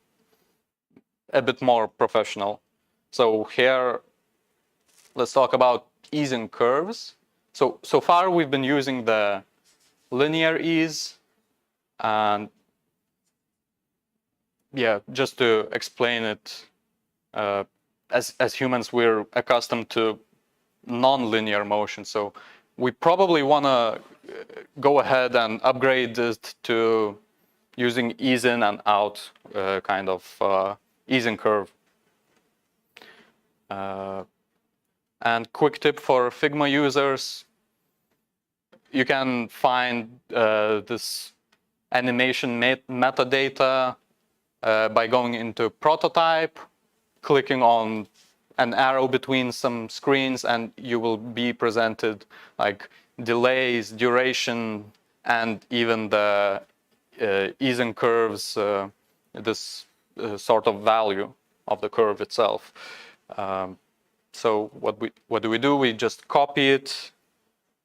a bit more professional. So here, let's talk about ease and curves. So far we've been using the linear ease, and yeah, just to explain it as humans, we're accustomed to non-linear motion. So we probably want to go ahead and upgrade it to using ease in and out kind of easing curve. And quick tip for Figma users, you can find this animation metadata by going into prototype, clicking on an arrow between some screens, and you will be presented like delays, duration, and even the easing curves, this sort of value of the curve itself. So what do? We just copy it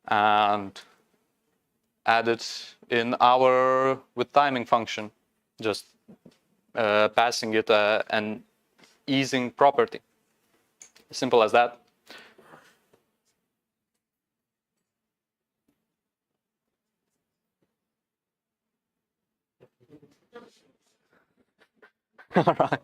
and add it in our with timing function, just passing it an easing property. Simple as that. All right.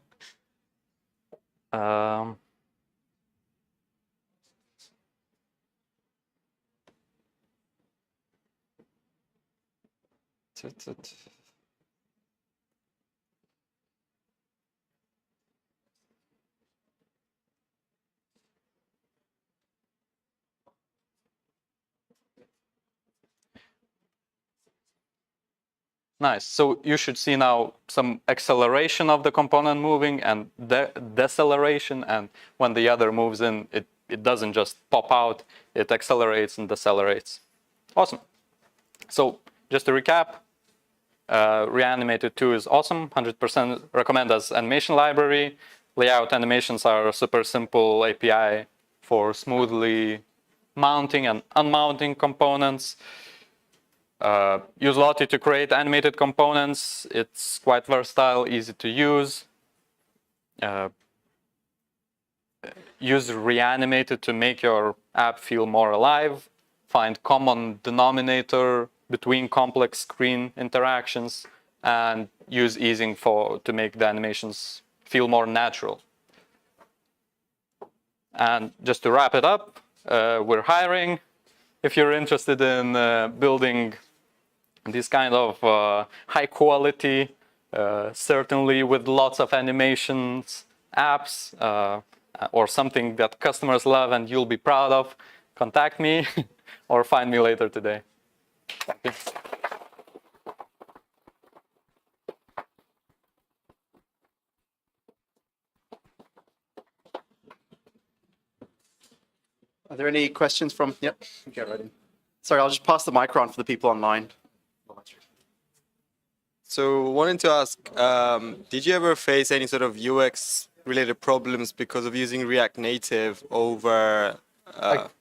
Nice. So you should see now some acceleration of the component moving and deceleration. And when the other moves in, it doesn't just pop out, it accelerates and decelerates. Awesome. So just to recap, Reanimated 2 is awesome, 100% recommend as animation library. Layout animations are a super simple API for smoothly mounting and unmounting components. Use Lottie to create animated components. It's quite versatile, easy to use. Use Reanimated to make your app feel more alive. Find common denominator between complex screen interactions, and use easing to make the animations feel more natural. And just to wrap it up, we're hiring. If you're interested in building this kind of high quality, certainly with lots of animations, apps, or something that customers love and you'll be proud of, contact me or find me later today. Thank you. Are there any questions from? Yep. Get ready. Sorry, I'll just pass the mic around for the people online. So wanted to ask, did you ever face any sort of UX related problems because of using React Native over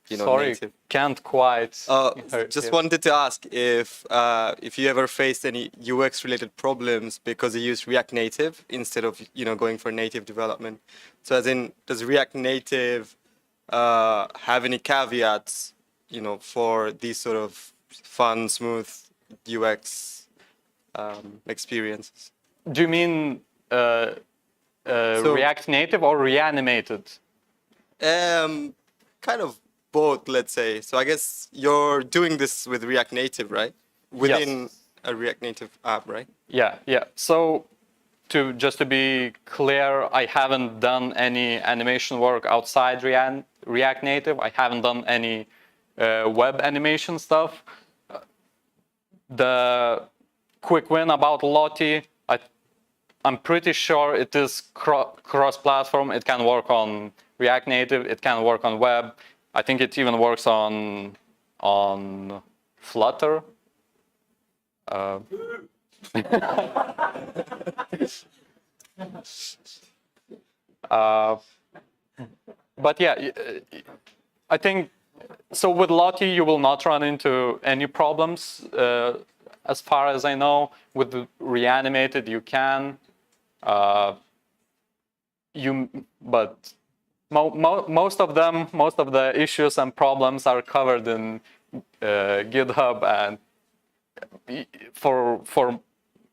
Sorry, native? can't quite. Just wanted to ask if you ever faced any UX related problems because you used React Native instead of going for native development. So as in, does React Native have any caveats for these sort of fun, smooth UX experiences? Do you mean React Native or Reanimated? Kind of both, let's say. So I guess you're doing this with React Native, right? Within a React Native app, right? Yeah. So just to be clear, I haven't done any animation work outside React Native. I haven't done any web animation stuff. The quick win about Lottie, I'm pretty sure it is cross-platform. It can work on React Native. It can work on web. I think it even works on Flutter. But yeah, I think so. With Lottie, you will not run into any problems. As far as I know, with the Reanimated, you can. But most of the issues and problems are covered in GitHub, and for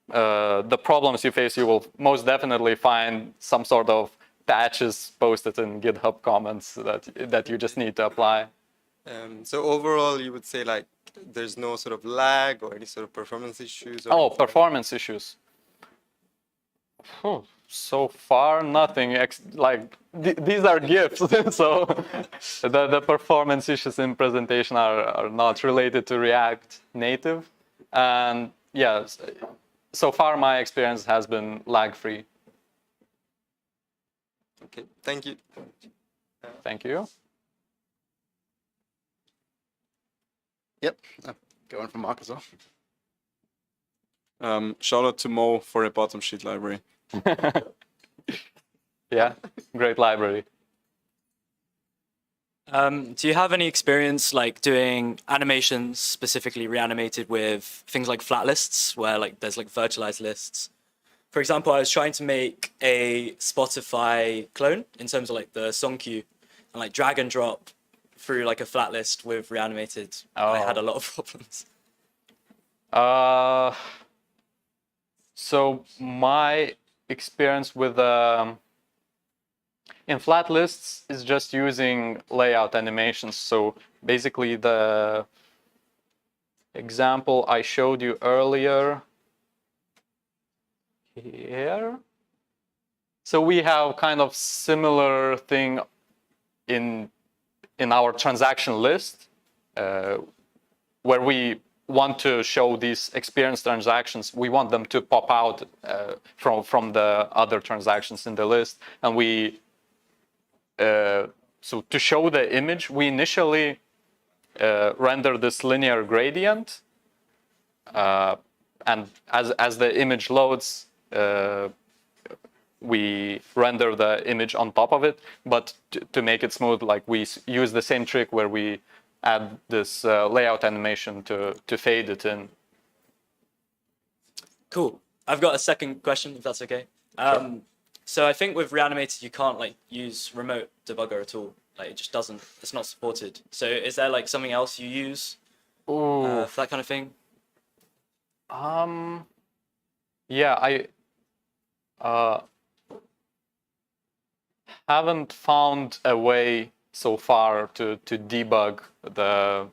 the problems you face, you will most definitely find some sort of patches posted in GitHub comments that you just need to apply. So overall, you would say like there's no sort of lag or any sort of performance issues? Or Oh, performance issues. So far, nothing. These are GIFs, so the performance issues in presentation are not related to React Native. And yeah, so far my experience has been lag-free. Okay, thank you. Thank you. Yep. Go on from Marc as well. Shout out to Mo for a bottom sheet library. Yeah, great library. Do you have any experience like doing animations specifically reanimated with things like flat lists where like there's like virtualized lists? For example, I was trying to make a Spotify clone in terms of like the song queue and like drag and drop through like a flat list with reanimated. I had a lot of problems. So my experience with in flat lists is just using layout animations. So basically the example I showed you earlier here. So we have kind of similar thing in our transaction list where we want to show these experienced transactions. We want them to pop out from the other transactions in the list. And we, so to show the image, we initially render this linear gradient. And as the image loads, we render the image on top of it. But to make it smooth, like we use the same trick where we add this layout animation to fade it in. Cool. I've got a second question, if that's okay. Sure. So I think with Reanimated, you can't like use remote debugger at all. Like it just doesn't, it's not supported. So is there like something else you use for that kind of thing? Yeah, I haven't found a way so far to debug the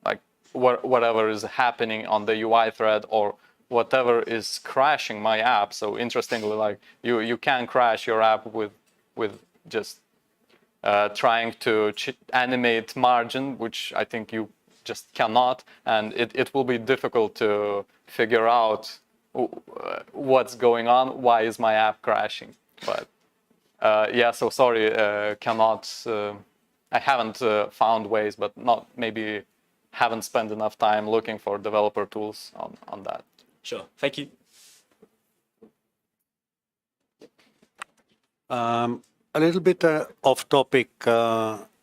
like whatever is happening on the UI thread or whatever is crashing my app. So interestingly, like you can crash your app with just trying to animate margin, which I think you just cannot, and it will be difficult to figure out what's going on. Why is my app crashing? But yeah, so sorry, cannot. I haven't found ways, but not maybe haven't spent enough time looking for developer tools on that. Sure. Thank you. A little bit off-topic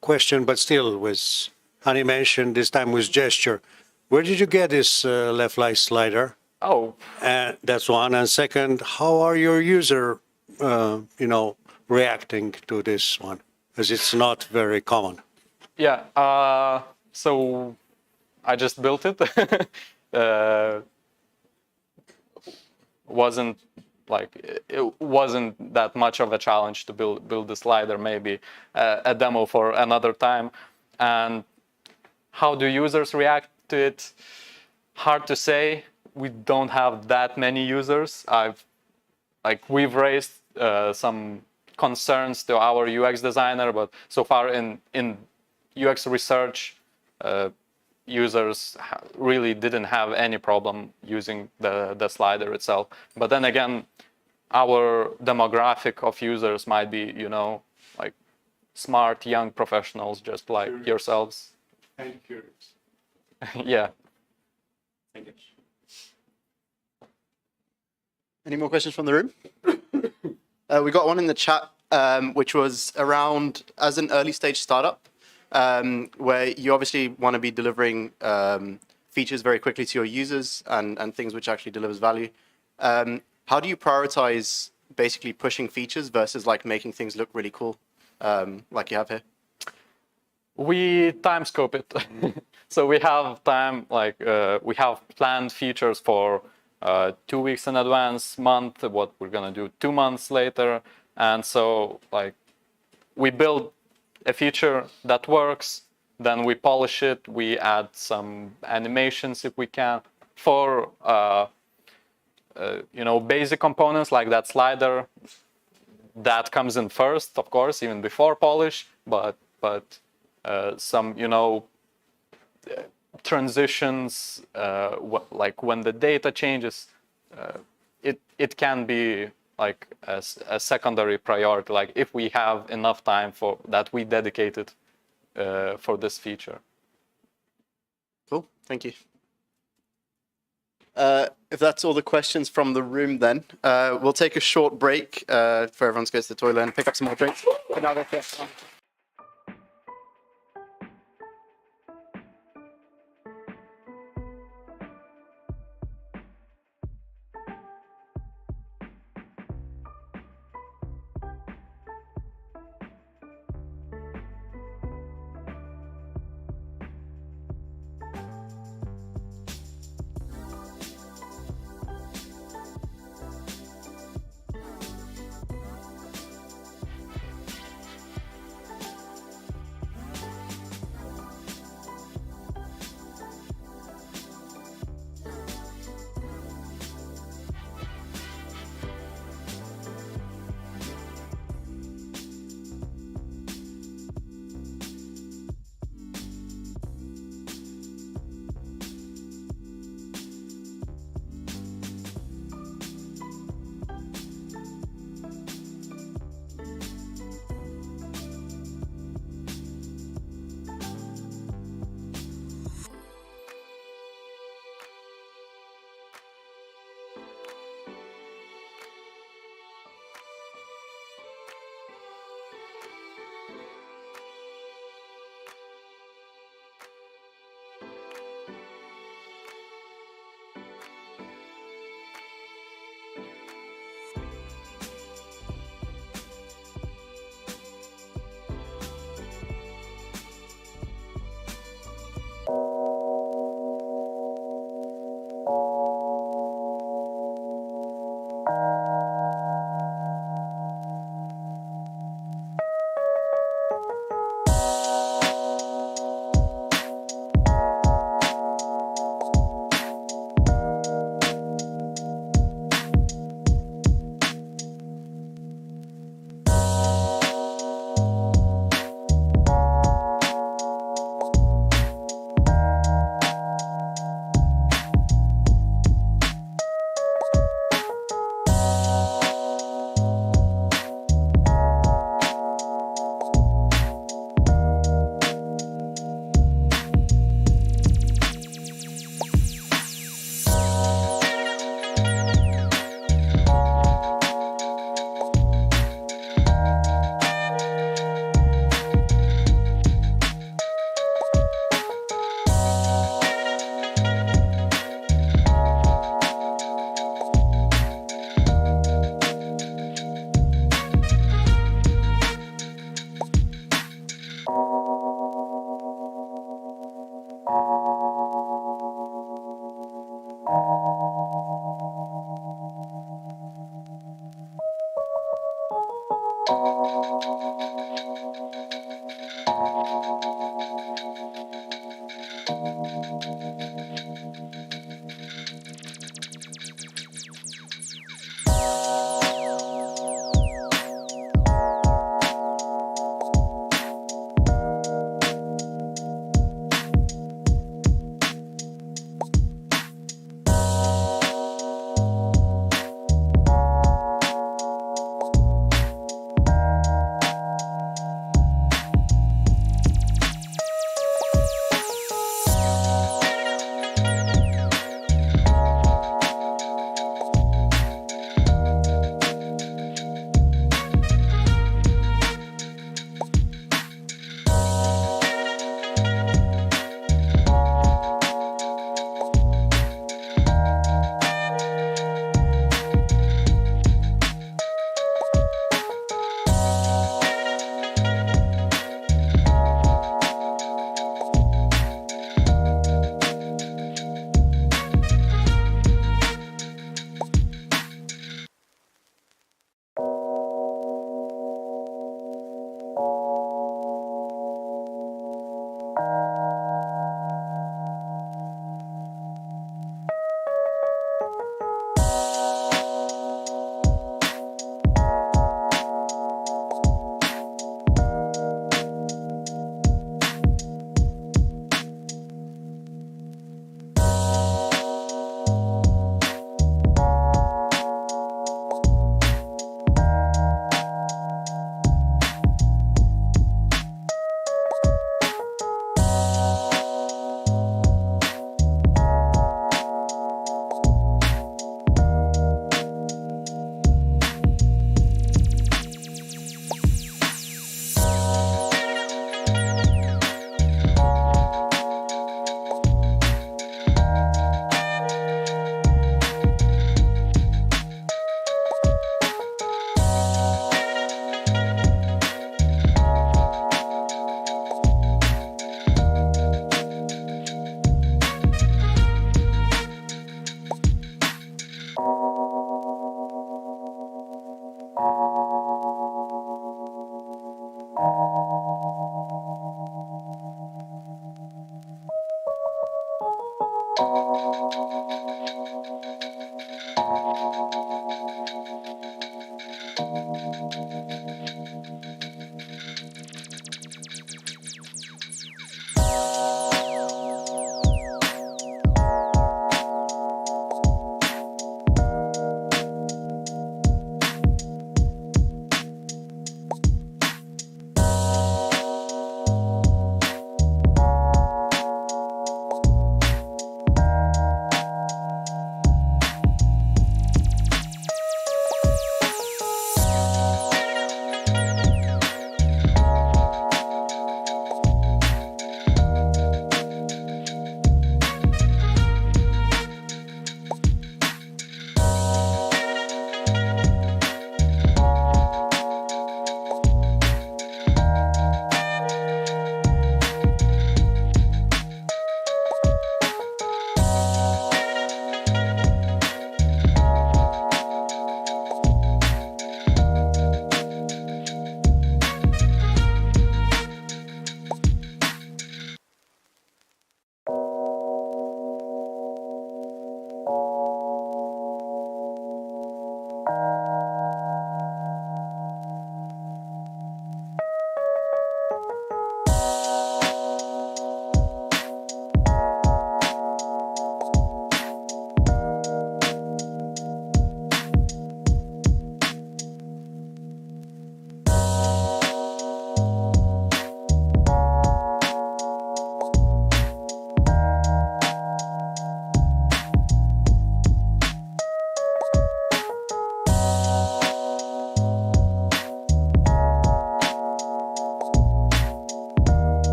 question, but still with animation, this time with gesture. Where did you get this left light slider? Oh, That's one. And second, how are your user, reacting to this one? Because it's not very common. yeah. So I just built it. Wasn't that much of a challenge to build the slider. Maybe a demo for another time. And how do users react to it? Hard to say. We don't have that many users. We've raised some concerns to our UX designer, but so far in UX research, users really didn't have any problem using the slider itself. But then again, our demographic of users might be, like smart young professionals just like yourselves. And curious. Yeah. Thank you. Any more questions from the room? We got one in the chat, which was around as an early stage startup, where you obviously want to be delivering features very quickly to your users and things which actually delivers value. How do you prioritize basically pushing features versus like making things look really cool, like you have here? We time scope it. So we have time, we have planned features for 2 weeks in advance, month, what we're gonna do 2 months later. And so like we build a feature that works, then we polish it, we add some animations if we can for basic components like that slider. That comes in first, of course, even before polish, but some transitions, like when the data changes, it can be like a secondary priority, like if we have enough time for that we dedicated for this feature. Cool, thank you. If that's all the questions from the room, then we'll take a short break for everyone to go to the toilet and pick up some more drinks.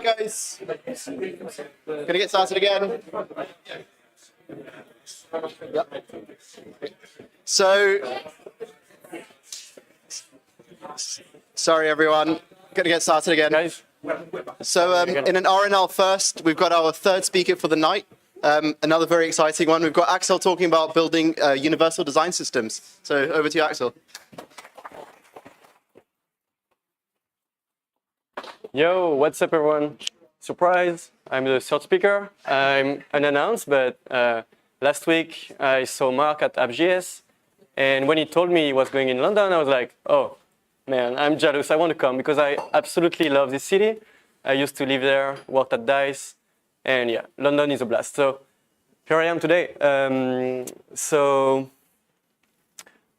Guys, gonna get started again. Yep. So, sorry everyone, gonna get started again. Guys, So in an RNL first, we've got our third speaker for the night. Another very exciting one. We've got Axel talking about building universal design systems. So over to you, Axel. Yo, what's up everyone? Surprise, I'm the third speaker. I'm unannounced, but last week I saw Marc at App.js, and when he told me he was going in London, I was like, oh man, I'm jealous, I want to come because I absolutely love this city. I used to live there, worked at DICE, and yeah, London is a blast. So here I am today. So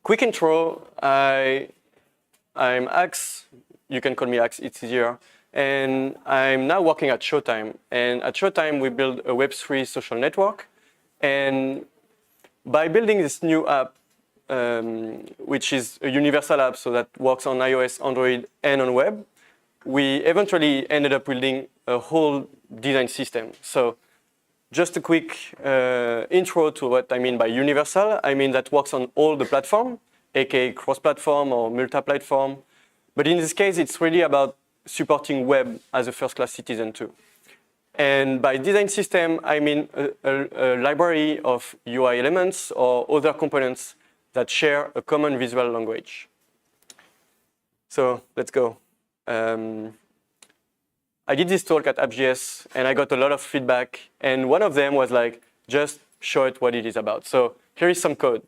quick intro, I'm Ax, you can call me Ax, it's easier. And I'm now working at Showtime. And at Showtime, we build a Web3 social network. And by building this new app, which is a universal app, so that works on iOS, Android, and on web, we eventually ended up building a whole design system. So just a quick intro to what I mean by universal. I mean that works on all the platform, aka cross-platform or multi-platform. But in this case, it's really about supporting web as a first-class citizen too. And by design system, I mean a library of UI elements or other components that share a common visual language. So let's go. I did this talk at App.js and I got a lot of feedback. And one of them was like, just show it what it is about. So here is some code.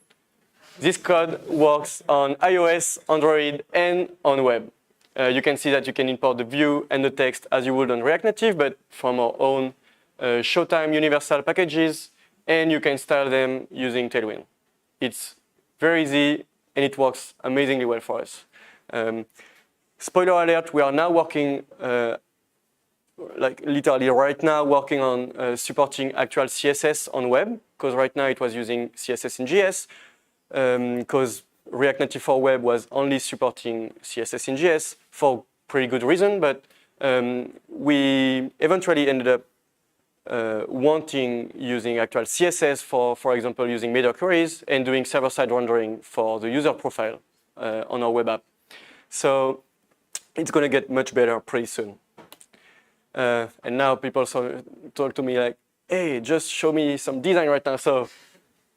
This code works on iOS, Android, and on web. You can see that you can import the view and the text as you would on React Native, but from our own Showtime universal packages, and you can style them using Tailwind. It's very easy, and it works amazingly well for us. Spoiler alert, we are now working, like literally right now, working on supporting actual CSS on web, because right now it was using CSS in JS, because React Native for Web was only supporting CSS in JS for pretty good reason, but we eventually ended up wanting using actual CSS for example, using meta queries and doing server-side rendering for the user profile on our web app. So it's going to get much better pretty soon. And now people talk to me like, hey, just show me some design right now. So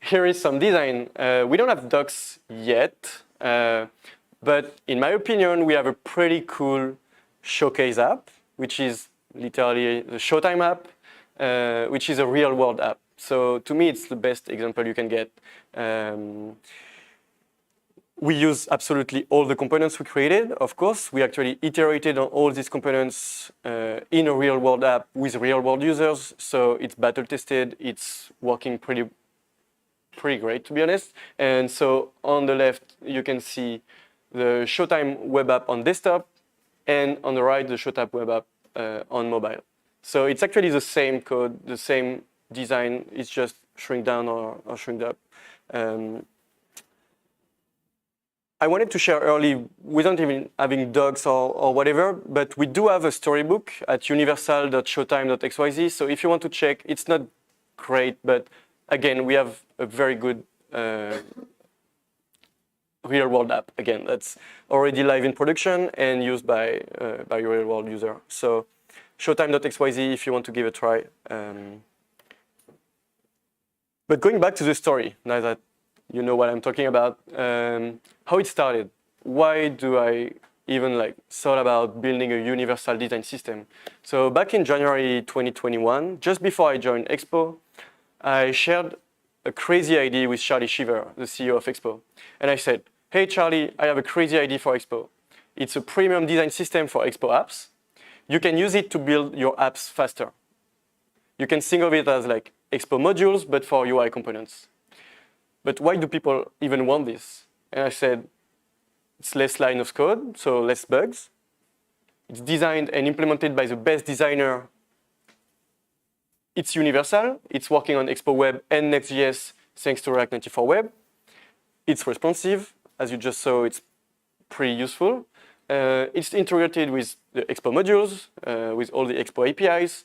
here is some design. We don't have docs yet, but in my opinion, we have a pretty cool showcase app, which is literally the Showtime app, which is a real-world app. So to me, it's the best example you can get. We use absolutely all the components we created, of course. We actually iterated on all these components in a real-world app with real-world users. So it's battle-tested. It's working pretty great, to be honest. And so on the left, you can see the Showtime web app on desktop, and on the right, the Showtime web app on mobile. So it's actually the same code, the same design. It's just shrink down or shrink up. I wanted to share early, without even having docs or whatever, but we do have a storybook at universal.showtime.xyz. So if you want to check, it's not great, but again, we have a very good real-world app. Again, that's already live in production and used by real-world user. So showtime.xyz if you want to give it a try. But going back to the story, now that you know what I'm talking about, how it started. Why do I even thought about building a universal design system? So back in January 2021, just before I joined Expo, I shared a crazy idea with Charlie Shiver, the CEO of Expo. And I said, hey, Charlie, I have a crazy idea for Expo. It's a premium design system for Expo apps. You can use it to build your apps faster. You can think of it as like Expo modules, but for UI components. But why do people even want this? And I said, it's less line of code, so less bugs. It's designed and implemented by the best designer. It's universal. It's working on Expo Web and Next.js thanks to React Native for Web. It's responsive. As you just saw, it's pretty useful. It's integrated with the Expo modules, with all the Expo APIs.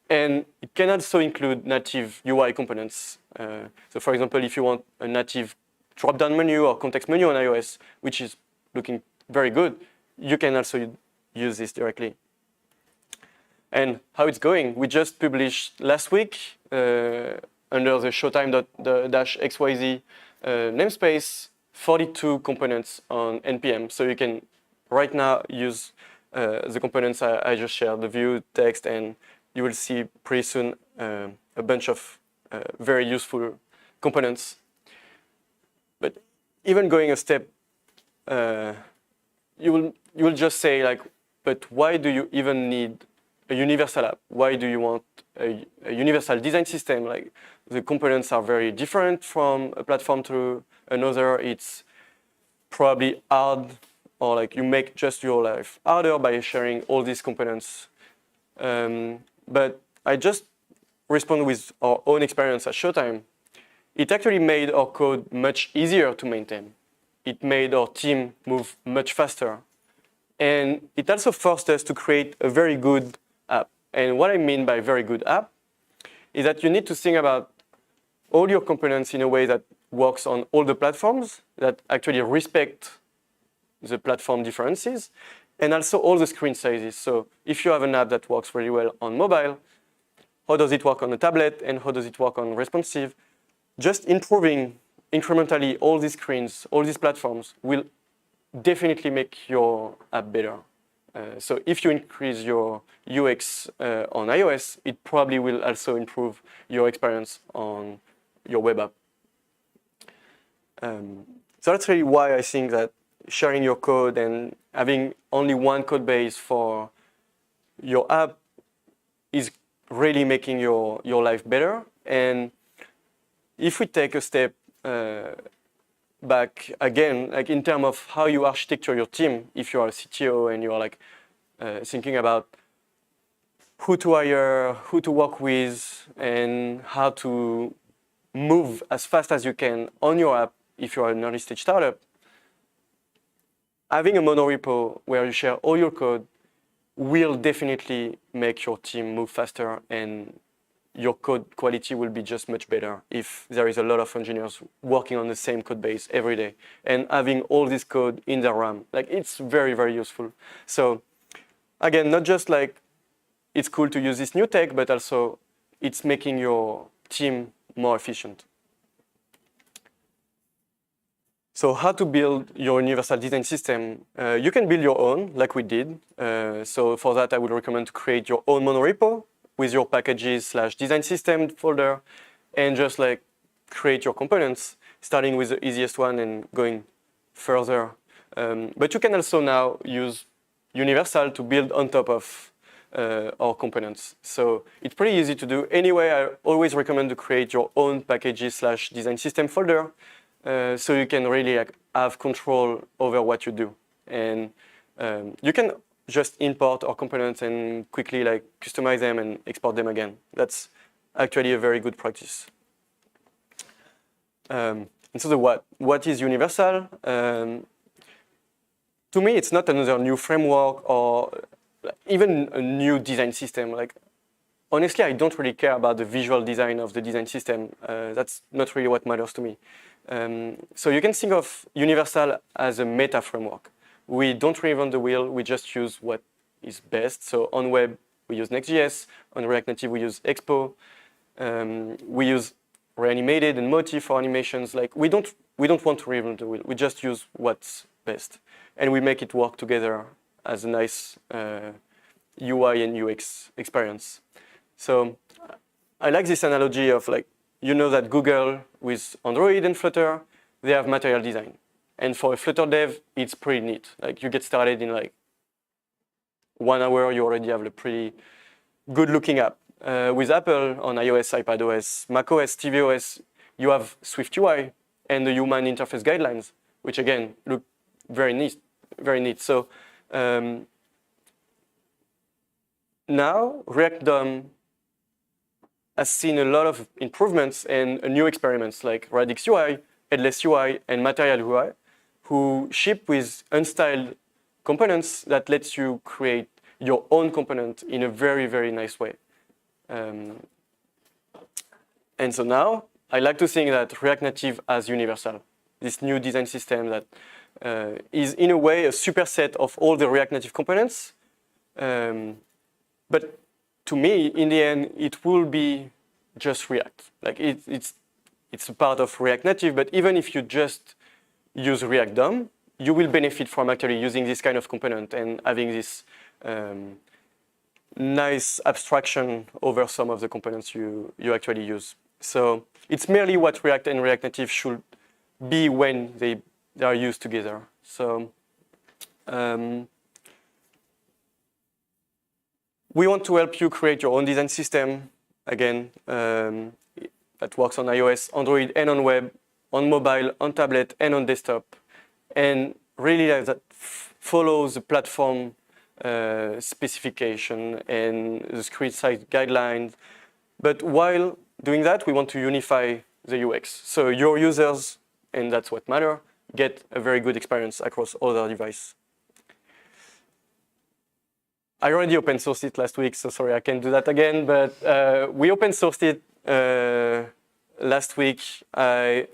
And it can also include native UI components. So for example, if you want a native drop-down menu or context menu on iOS, which is looking very good, you can also use this directly. And how it's going, we just published last week under the Showtime.xyz namespace, 42 components on NPM. So you can right now use the components I just shared, the view, text, and you will see pretty soon a bunch of very useful components. But even going a step, you will just say like, but why do you even need a universal app? Why do you want a universal design system? Like the components are very different from a platform to another. It's probably hard, or like you make just your life harder by sharing all these components. But I just respond with our own experience at Showtime. It actually made our code much easier to maintain. It made our team move much faster. And it also forced us to create a very good app. And what I mean by very good app is that you need to think about all your components in a way that works on all the platforms, that actually respect the platform differences, and also all the screen sizes. So if you have an app that works really well on mobile, how does it work on a tablet, and how does it work on responsive? Just improving incrementally all these screens, all these platforms will definitely make your app better. So if you increase your UX on iOS, it probably will also improve your experience on your web app. So that's really why I think that sharing your code and having only one code base for your app is really making your life better. And if we take a step back again, like in terms of how you architecture your team, if you are a CTO and you are like thinking about who to hire, who to work with, and how to move as fast as you can on your app if you are an early stage startup, having a monorepo where you share all your code will definitely make your team move faster, and your code quality will be just much better if there is a lot of engineers working on the same code base every day and having all this code in their RAM. Like, it's very, very useful. So again, not just like it's cool to use this new tech, but also it's making your team more efficient. So how to build your universal design system? You can build your own, like we did. So for that, I would recommend to create your own monorepo with your packages/design system folder, and just like create your components, starting with the easiest one and going further. But you can also now use Universal to build on top of our components. So it's pretty easy to do. Anyway, I always recommend to create your own packages/design system folder, so you can really like have control over what you do. And you can just import our components and quickly like customize them and export them again. That's actually a very good practice. And so the what is Universal? To me, it's not another new framework or even a new design system. Like, honestly, I don't really care about the visual design of the design system. That's not really what matters to me. So you can think of Universal as a meta framework. We don't reinvent the wheel, we just use what is best. So on web, we use Next.js. On React Native, we use Expo. We use Reanimated and Motif for animations. Like, we don't want to reinvent the wheel, we just use what's best. And we make it work together as a nice UI and UX experience. So I like this analogy of like, you know that Google with Android and Flutter, they have material design. And for a Flutter dev, it's pretty neat. Like, you get started in like 1 hour, you already have a pretty good looking app. With Apple on iOS, iPadOS, macOS, tvOS, you have Swift UI and the human interface guidelines, which again, look very neat, very neat. So now React DOM has seen a lot of improvements and new experiments like Radix UI, Headless UI, and Material UI, who ship with unstyled components that lets you create your own component in a very, very nice way. And so now, I like to think that React Native as Universal, this new design system that is in a way a superset of all the React Native components. But to me, in the end, it will be just React. Like, it's a part of React Native, but even if you just use React DOM, you will benefit from actually using this kind of component and having this nice abstraction over some of the components you actually use. So it's merely what React and React Native should be when they are used together. So we want to help you create your own design system, again, that works on iOS, Android, and on web, on mobile, on tablet, and on desktop. And really that follows the platform specification and the screen size guidelines. But while doing that, we want to unify the UX. So your users, and that's what matters, get a very good experience across all their devices. I already open sourced it last week, so sorry I can't do that again, but we open sourced it last week. I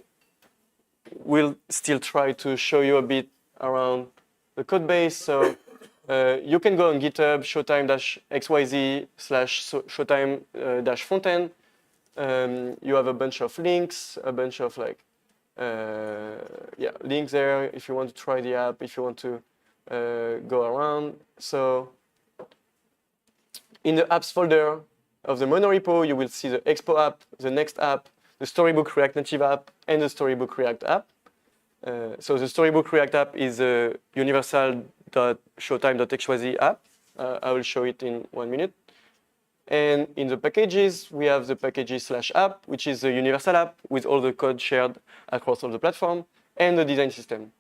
will still try to show you a bit around the code base. So you can go on GitHub, showtime-xyz/showtime-frontend. You have a bunch of links, a bunch of like, links there if you want to try the app, if you want to go around. So in the apps folder of the monorepo, you will see the Expo app, the Next app, the Storybook React Native app, and the Storybook React app. So the Storybook React app is a universal.showtime.xyz app. I will show it in 1 minute. And in the packages, we have the packages/app, which is a universal app with all the code shared across all the platform, and the design system.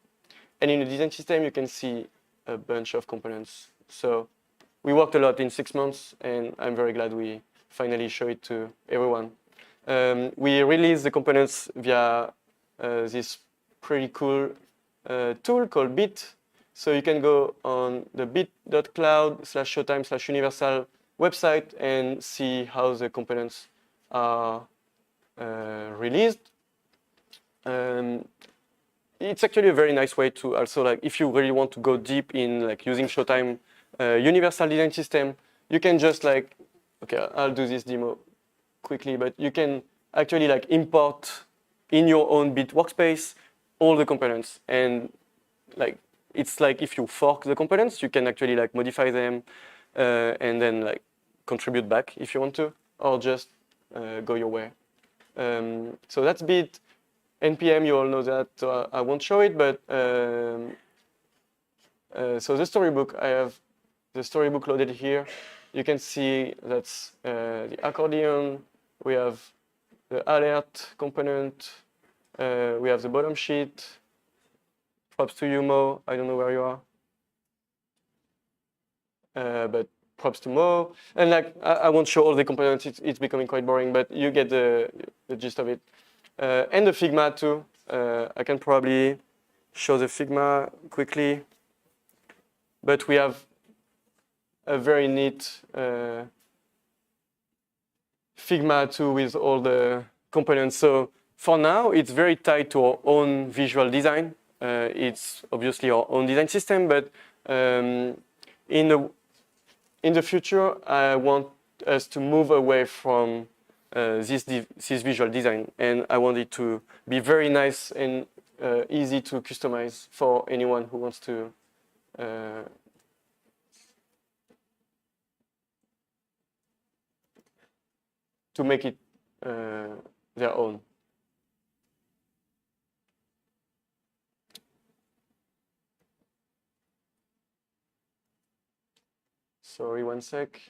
And in the design system, you can see a bunch of components. So we worked a lot in 6 months, and I'm very glad we finally show it to everyone. We released the components via this pretty cool tool called Bit. So you can go on the bit.cloud/showtime/universal website and see how the components are released. It's actually a very nice way to also, like, if you really want to go deep in like using Showtime universal design system, you can just like, okay, I'll do this demo quickly, but you can actually like import in your own Bit workspace all the components, and like it's like if you fork the components, you can actually like modify them and then like contribute back if you want to, or just go your way. So that's Bit. NPM, you all know that, so I won't show it, but so the storybook, I have the storybook loaded here. You can see that's the accordion, we have the alert component, we have the bottom sheet. Props to you, Mo. I don't know where you are, but props to Mo. And like, I won't show all the components, it's becoming quite boring, but you get the gist of it. And the Figma too. I can probably show the Figma quickly, but we have a very neat Figma too with all the components. So for now, it's very tied to our own visual design. It's obviously our own design system, but in the future, I want us to move away from this visual design, and I want it to be very nice and easy to customize for anyone who wants to make it their own. Sorry, one sec.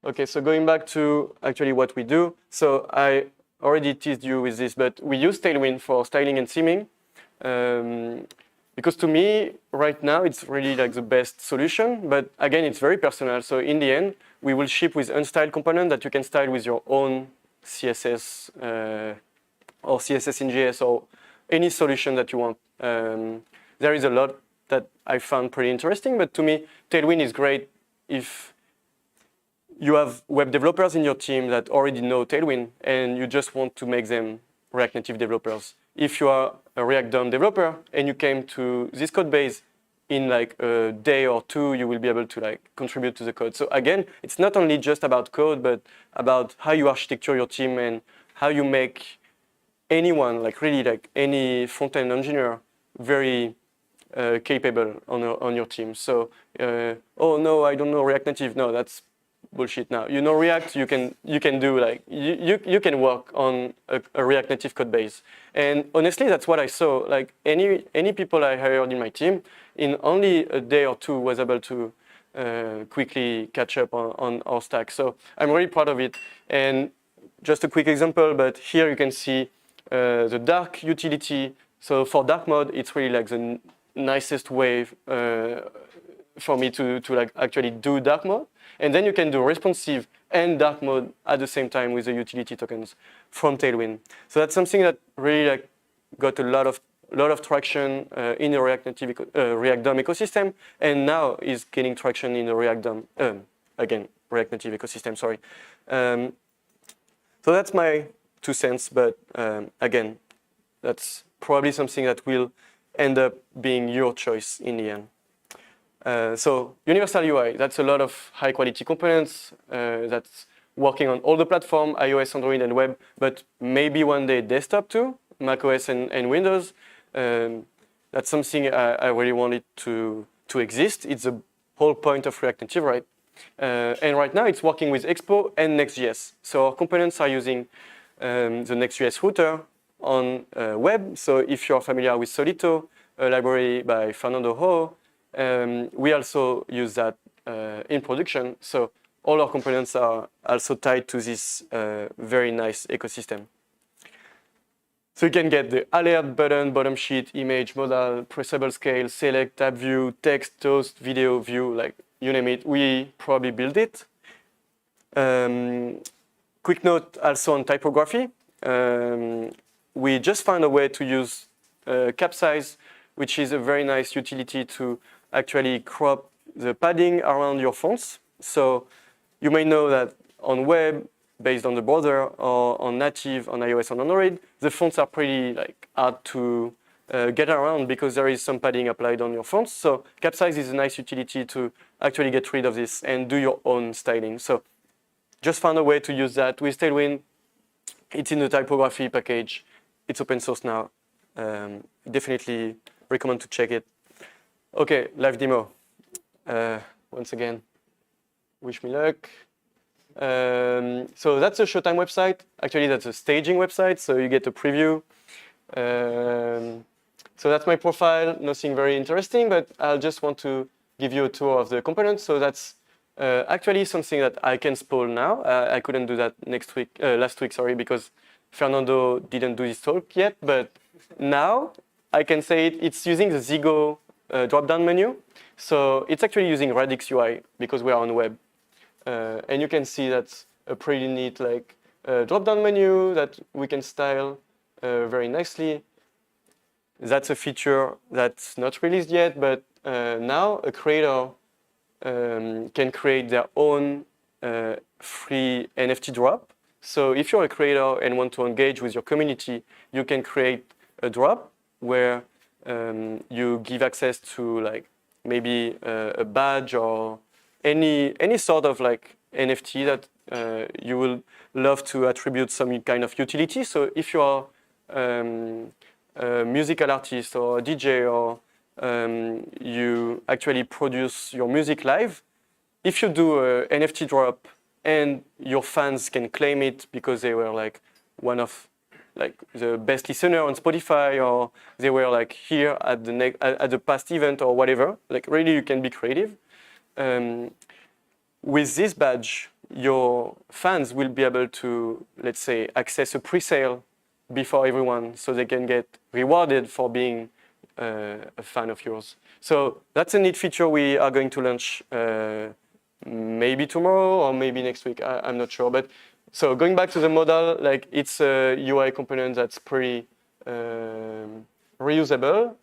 Okay, so going back to actually what we do. So I already teased you with this, but we use Tailwind for styling and theming. Because to me, right now, it's really like the best solution. But again, it's very personal. So in the end, we will ship with unstyled component that you can style with your own CSS or CSS in JS or any solution that you want. There is a lot that I found pretty interesting, but to me, Tailwind is great if you have web developers in your team that already know Tailwind and you just want to make them React Native developers. If you are a React DOM developer and you came to this code base in like a day or two, you will be able to like contribute to the code. So again, it's not only just about code, but about how you architecture your team and how you make anyone, like really like any front-end engineer, very capable on your team. So, oh no, I don't know React Native. No, that's bullshit now. You know React, you can do like, you can work on a React Native code base. And honestly, that's what I saw. Like any people I hired in my team, in only a day or two was able to quickly catch up on our stack. So I'm really proud of it. And just a quick example, but here you can see the dark utility. So for dark mode, it's really like the nicest way for me to like actually do dark mode. And then you can do responsive and dark mode at the same time with the utility tokens from Tailwind. So that's something that really like got a lot of traction in the React Native React DOM ecosystem, and now is gaining traction in the React DOM again React Native ecosystem. Sorry. So that's my 2 cents, but again, that's probably something that will end up being your choice in the end. So universal UI, that's a lot of high quality components that's working on all the platform, iOS, Android, and web, but maybe one day desktop too, macOS and Windows. That's something I really wanted to exist. It's the whole point of React Native, right? And right now it's working with Expo and Next.js. So our components are using the Next.js router on web. So if you're familiar with Solito, a library by Fernando Ho, we also use that in production. So all our components are also tied to this very nice ecosystem. So you can get the alert button, bottom sheet, image, modal, pressable scale, select, tab view, text, toast, video, view, like you name it. We probably build it. Quick note also on typography. We just found a way to use capsize, which is a very nice utility to actually crop the padding around your fonts. So you may know that on web, based on the browser, or on native, on iOS, on Android, the fonts are pretty hard to get around because there is some padding applied on your fonts. So capsize is a nice utility to actually get rid of this and do your own styling. So just found a way to use that with Tailwind. It's in the typography package. It's open source now. Definitely recommend to check it. Okay, live demo. Once again, wish me luck. So that's a Showtime website. Actually, that's a staging website, so you get a preview. So that's my profile. Nothing very interesting, but I'll just want to give you a tour of the components. So that's actually something that I can spoil now. I couldn't do that last week, sorry, because Fernando didn't do his talk yet. But now I can say it's using the Zigo drop-down menu. So it's actually using Radix UI because we are on web. And you can see that's a pretty neat drop-down menu that we can style very nicely. That's a feature that's not released yet, but now a creator can create their own free NFT drop. So if you're a creator and want to engage with your community, you can create a drop where you give access to maybe a badge or any sort of NFT that you will love to attribute some kind of utility. So if you are a musical artist or a DJ or you actually produce your music live, if you do a NFT drop and your fans can claim it because they were one of the best listener on Spotify, or they were here at the past event or whatever, really you can be creative. With this badge, your fans will be able to, let's say, access a pre-sale before everyone, so they can get rewarded for being a fan of yours. So that's a neat feature we are going to launch maybe tomorrow or maybe next week. I'm not sure. But so going back to the model, it's a UI component that's pretty reusable.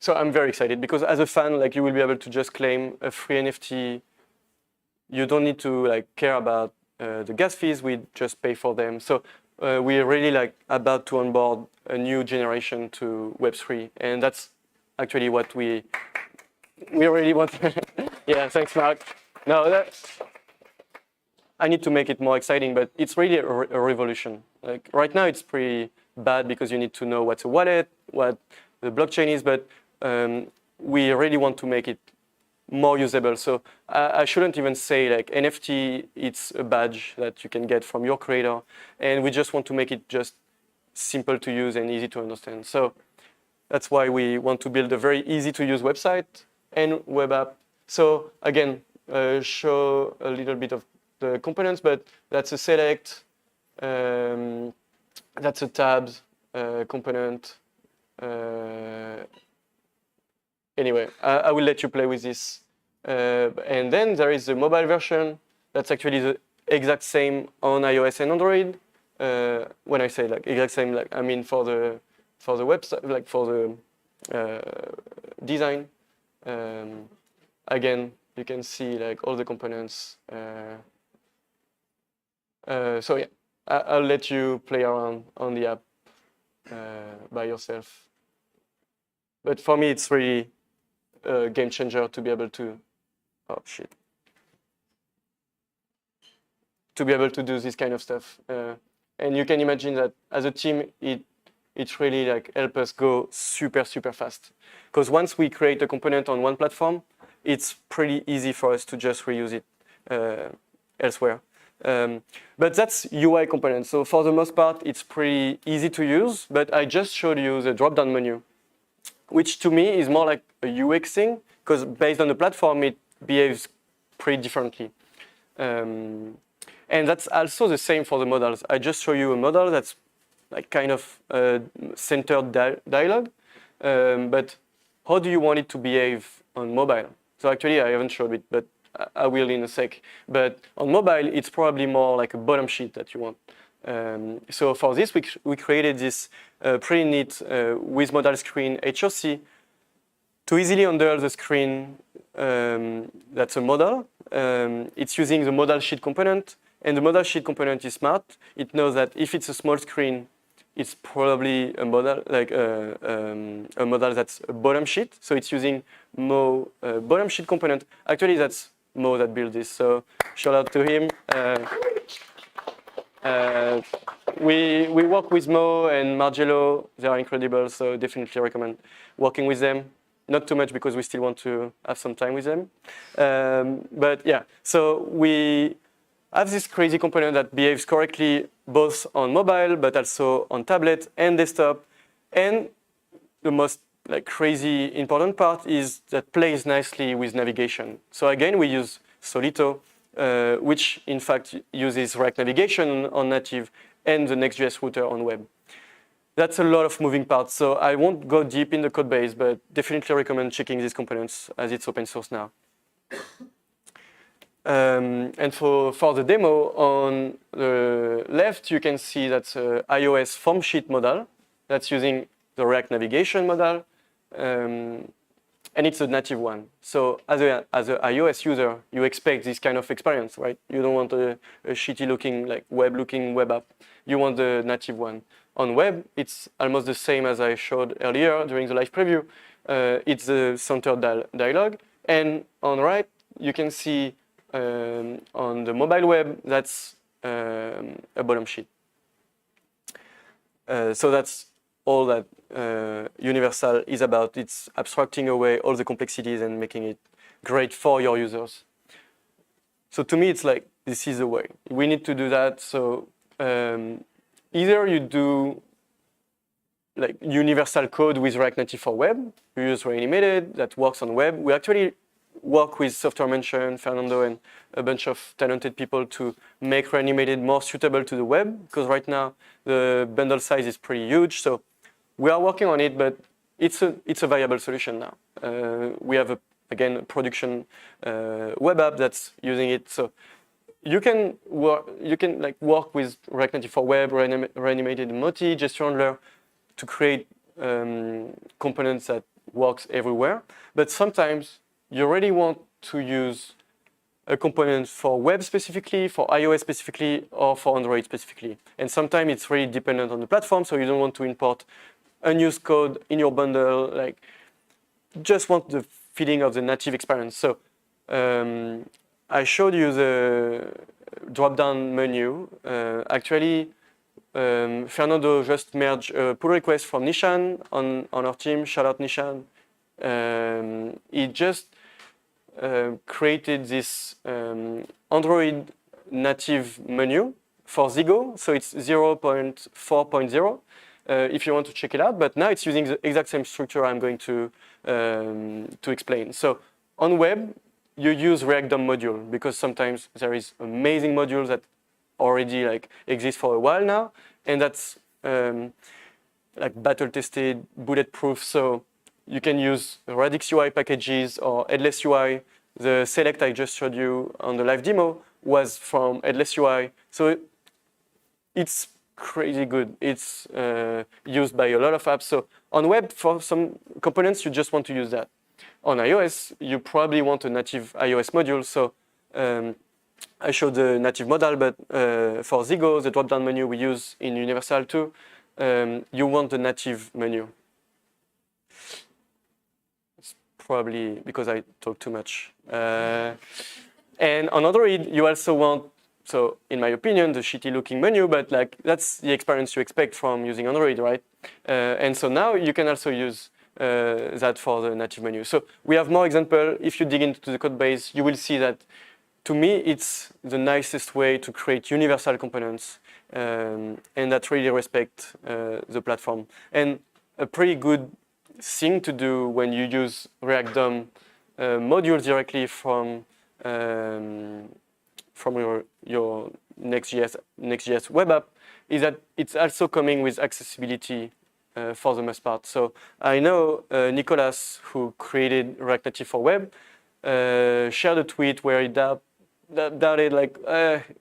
So I'm very excited because as a fan, you will be able to just claim a free NFT. You don't need to care about the gas fees. We just pay for them. So we're really about to onboard a new generation to Web3, and that's actually what we really want. Yeah, thanks, Marc. No, I need to make it more exciting, but it's really a revolution. Right now, it's pretty bad because you need to know what's a wallet, what the blockchain is, but we really want to make it more usable. So I shouldn't even say NFT, it's a badge that you can get from your creator. And we just want to make it just simple to use and easy to understand. So that's why we want to build a very easy to use website and web app. So again, show a little bit of the components, but that's a select, that's a tabs component. Anyway, I will let you play with this. And then there is the mobile version. That's actually the exact same on iOS and Android. When I say exact same, I mean for the website, for the design. Again, you can see all the components. So yeah, I'll let you play around on the app by yourself. But for me, it's really a game changer to be able to, to be able to do this kind of stuff. And you can imagine that as a team, it really help us go super, super fast. Because once we create a component on one platform, it's pretty easy for us to just reuse it elsewhere. But that's UI components. So for the most part, it's pretty easy to use, but I just showed you the drop-down menu. which to me is more like a UX thing, because based on the platform, it behaves pretty differently. And that's also the same for the models. I just show you a model that's like kind of centered dialogue, but how do you want it to behave on mobile? So actually, I haven't showed it, but I will in a sec. But on mobile, it's probably more like a bottom sheet that you want. So for this, we created this pretty neat with modal screen HOC to easily handle the screen that's a model. It's using the modal sheet component, and the modal sheet component is smart. It knows that if it's a small screen, it's probably a model like a model that's a bottom sheet. So it's using Mo bottom sheet component. Actually, that's Mo that built this. So shout out to him. We work with Mo and Margello. They are incredible. So definitely recommend working with them. Not too much because we still want to have some time with them. But yeah, so we have this crazy component that behaves correctly both on mobile, but also on tablet and desktop. And the most like crazy important part is that plays nicely with navigation. So again, we use Solito, which in fact uses React navigation on native and the Next.js router on web. That's a lot of moving parts, so I won't go deep in the code base, but definitely recommend checking these components as it's open source now. And for the demo, on the left, you can see that's an iOS form sheet model that's using the React navigation model, and it's a native one. So as an iOS user, you expect this kind of experience, right? You don't want a shitty looking, like web-looking web app. You want the native one. On web, it's almost the same as I showed earlier during the live preview. It's the centered dialogue. And on right, you can see on the mobile web, that's a bottom sheet. So that's all that Universal is about. It's abstracting away all the complexities and making it great for your users. So to me, it's like, this is the way. We need to do that. So either you do like universal code with React Native for web, you use Reanimated, that works on web. We actually work with Software Mention, Fernando, and a bunch of talented people to make Reanimated more suitable to the web, because right now the bundle size is pretty huge. So we are working on it, but it's a viable solution now. We have, again, a production web app that's using it. So you can work with React Native for web, Reanimated Moti, gesture handler to create components that works everywhere. But sometimes you really want to use a component for web specifically, for iOS specifically, or for Android specifically. And sometimes it's really dependent on the platform, so you don't want to import unused code in your bundle. Like, just want the feeling of the native experience. So I showed you the drop-down menu. Actually, Fernando just merged a pull request from Nishan on our team. Shout out Nishan. He just created this Android native menu for Zigo. So it's 0.4.0 if you want to check it out. But now it's using the exact same structure I'm going to explain. So on web, you use React DOM module because sometimes there is amazing modules that already like exist for a while now, and that's like battle tested, bulletproof. So you can use Radix UI packages or Headless UI. The select I just showed you on the live demo was from Headless UI. So it's crazy good. It's used by a lot of apps. So on web, for some components, you just want to use that. On iOS, you probably want a native iOS module. So I showed the native modal, but for Zigo, the drop-down menu we use in Universal too, you want the native menu. It's probably because I talk too much. And on Android, you also want, so in my opinion, the shitty looking menu, but like that's the experience you expect from using Android, right? And so now you can also use that for the native menu. So we have more example. If you dig into the code base, you will see that to me, it's the nicest way to create universal components and that really respect the platform. And a pretty good thing to do when you use React DOM modules directly from your Next.js web app is that it's also coming with accessibility for the most part. So I know Nicolas, who created React Native for Web, shared a tweet where he doubted like,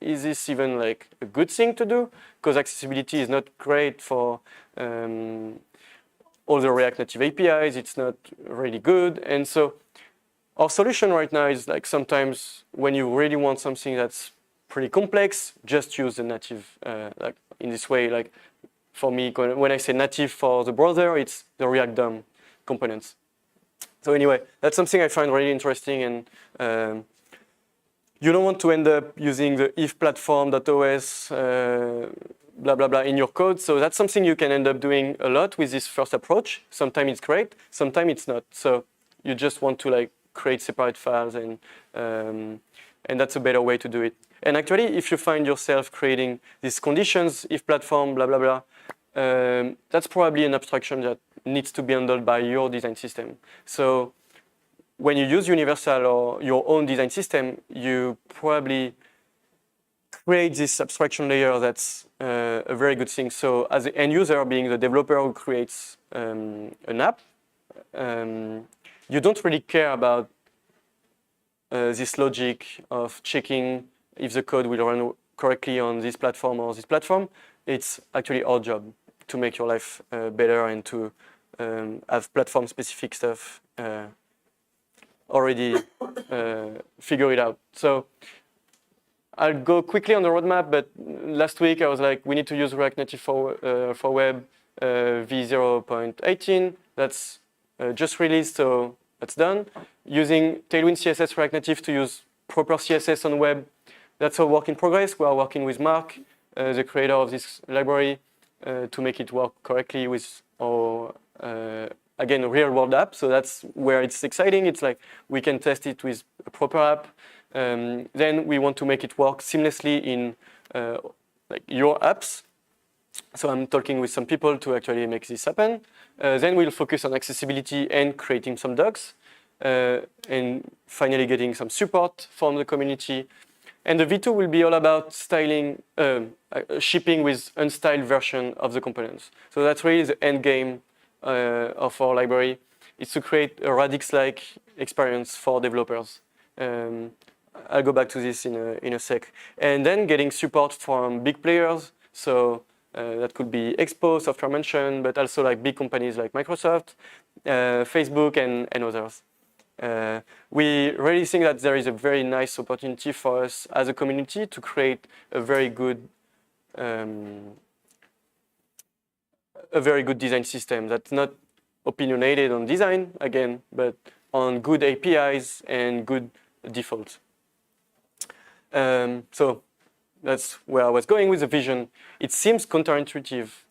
is this even like a good thing to do? Because accessibility is not great for all the React Native APIs. It's not really good. And so our solution right now is like sometimes when you really want something that's pretty complex, just use the native, like in this way, like for me, when I say native for the browser, it's the React DOM components. So anyway, that's something I find really interesting, and you don't want to end up using the if platform.os blah, blah, blah in your code. So that's something you can end up doing a lot with this first approach. Sometimes it's great, sometimes it's not. So you just want to like create separate files, and that's a better way to do it. And actually, if you find yourself creating these conditions, if platform, blah, blah, blah, that's probably an abstraction that needs to be handled by your design system. So when you use Universal or your own design system, you probably create this abstraction layer that's a very good thing. So as the end user, being the developer who creates an app, you don't really care about this logic of checking if the code will run correctly on this platform or this platform. It's actually our job to make your life better and to have platform-specific stuff already figure it out. So I'll go quickly on the roadmap, but last week I was like, we need to use React Native for web v0.18. That's just released, so that's done. Using Tailwind CSS React Native to use proper CSS on web, that's a work in progress. We are working with Marc, the creator of this library, to make it work correctly with our, again, real-world app. So that's where it's exciting. It's like we can test it with a proper app. Then we want to make it work seamlessly in like your apps. So I'm talking with some people to actually make this happen. Then we'll focus on accessibility and creating some docs. And finally getting some support from the community. And the V2 will be all about styling, shipping with unstyled version of the components. So that's really the end game of our library. It's to create a Radix-like experience for developers. I'll go back to this in a sec. And then getting support from big players. So that could be Expo, Software Mention, but also like big companies like Microsoft, Facebook, and others. We really think that there is a very nice opportunity for us as a community to create a very good design system that's not opinionated on design, again, but on good APIs and good defaults. So that's where I was going with the vision. It seems counterintuitive,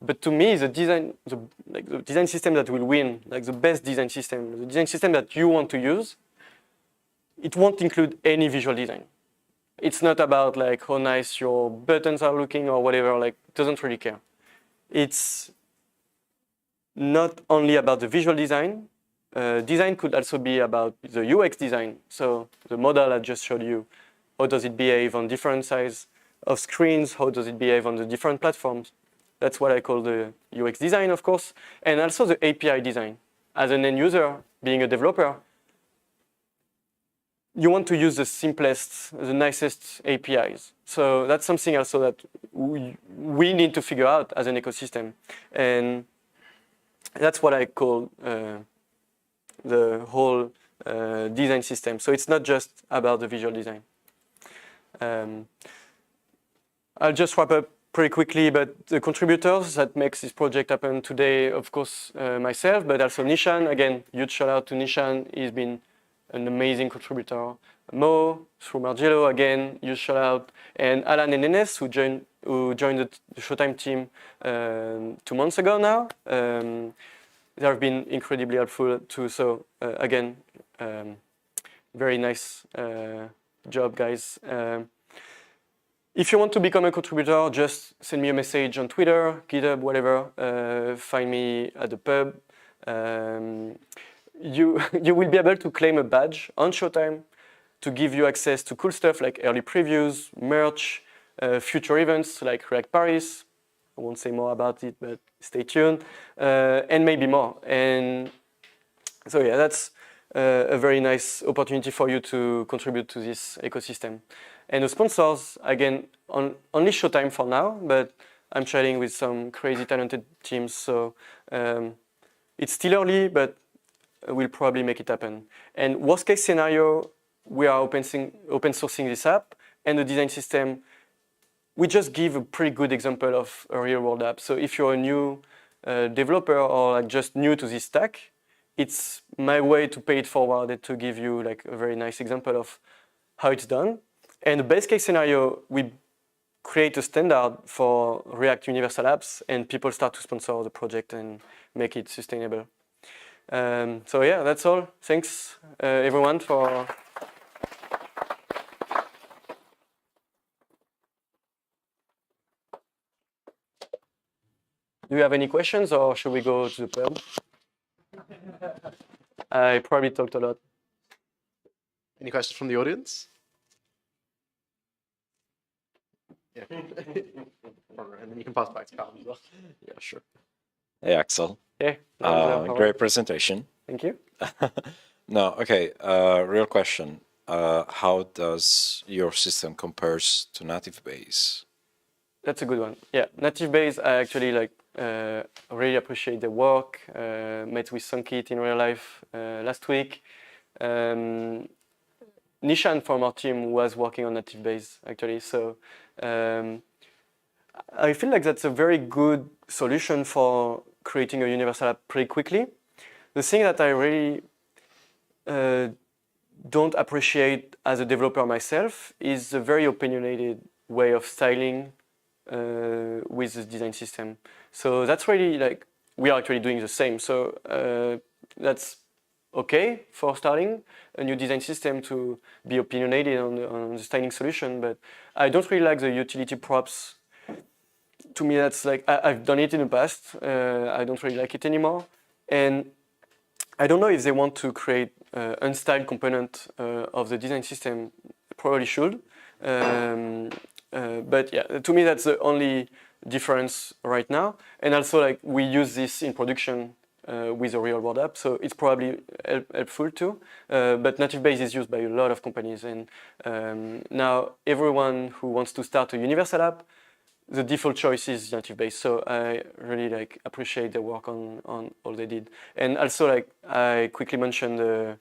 but to me, the design system that will win, like the best design system, the design system that you want to use, it won't include any visual design. It's not about like how nice your buttons are looking or whatever, like it doesn't really care. It's not only about the visual design. Design could also be about the UX design. So the model I just showed you, how does it behave on different size of screens? How does it behave on the different platforms? That's what I call the UX design, of course. And also the API design. As an end user, being a developer, you want to use the simplest, the nicest APIs. So that's something also that we need to figure out as an ecosystem. And that's what I call the whole design system. So it's not just about the visual design. I'll just wrap up pretty quickly, but the contributors that makes this project happen today, of course, myself, but also Nishan. Again, huge shout out to Nishan. He's been an amazing contributor. Mo, through Margello, again, huge shout out. And Alan and Enes, who joined the Showtime team 2 months ago now. They have been incredibly helpful too. So again, very nice job, guys. If you want to become a contributor, just send me a message on Twitter, GitHub, whatever. Find me at the pub. You you will be able to claim a badge on Showtime to give you access to cool stuff like early previews, merch, future events like React Paris. I won't say more about it, but stay tuned, and maybe more. And so yeah, that's a very nice opportunity for you to contribute to this ecosystem. And the sponsors, again, only Showtime for now, but I'm chatting with some crazy talented teams. So it's still early, but we'll probably make it happen. And worst case scenario, we are open sourcing this app and the design system. We just give a pretty good example of a real world app. So if you're a new developer or like just new to this stack, it's my way to pay it forward and to give you like a very nice example of how it's done. And the best case scenario, we create a standard for React Universal Apps and people start to sponsor the project and make it sustainable. So yeah, that's all. Thanks everyone for... Do you have any questions or should we go to the pub? I probably talked a lot. Any questions from the audience? Yeah. And then you can pass back to Callum as well. Yeah, sure. Hey, Axel. Hey. Great presentation. Thank you. No, okay. Real question. How does your system compares to native base? That's a good one. Yeah, native base. I actually really appreciate the work. Met with Sankit in real life last week. Nishan from our team was working on native base actually. So I feel like that's a very good solution for creating a universal app pretty quickly. The thing that I really don't appreciate as a developer myself is the very opinionated way of styling with the design system. So that's really like, we are actually doing the same. So that's okay for starting a new design system to be opinionated on the styling solution, but I don't really like the utility props. To me, that's like, I've done it in the past. I don't really like it anymore. And I don't know if they want to create unstyled component of the design system. Probably should. But yeah, to me, that's the only difference right now. And also, like, we use this in production with a real world app, so it's probably helpful too. But native base is used by a lot of companies, and now everyone who wants to start a universal app, the default choice is native base. So I really appreciate the work on all they did. And also, I quickly mentioned the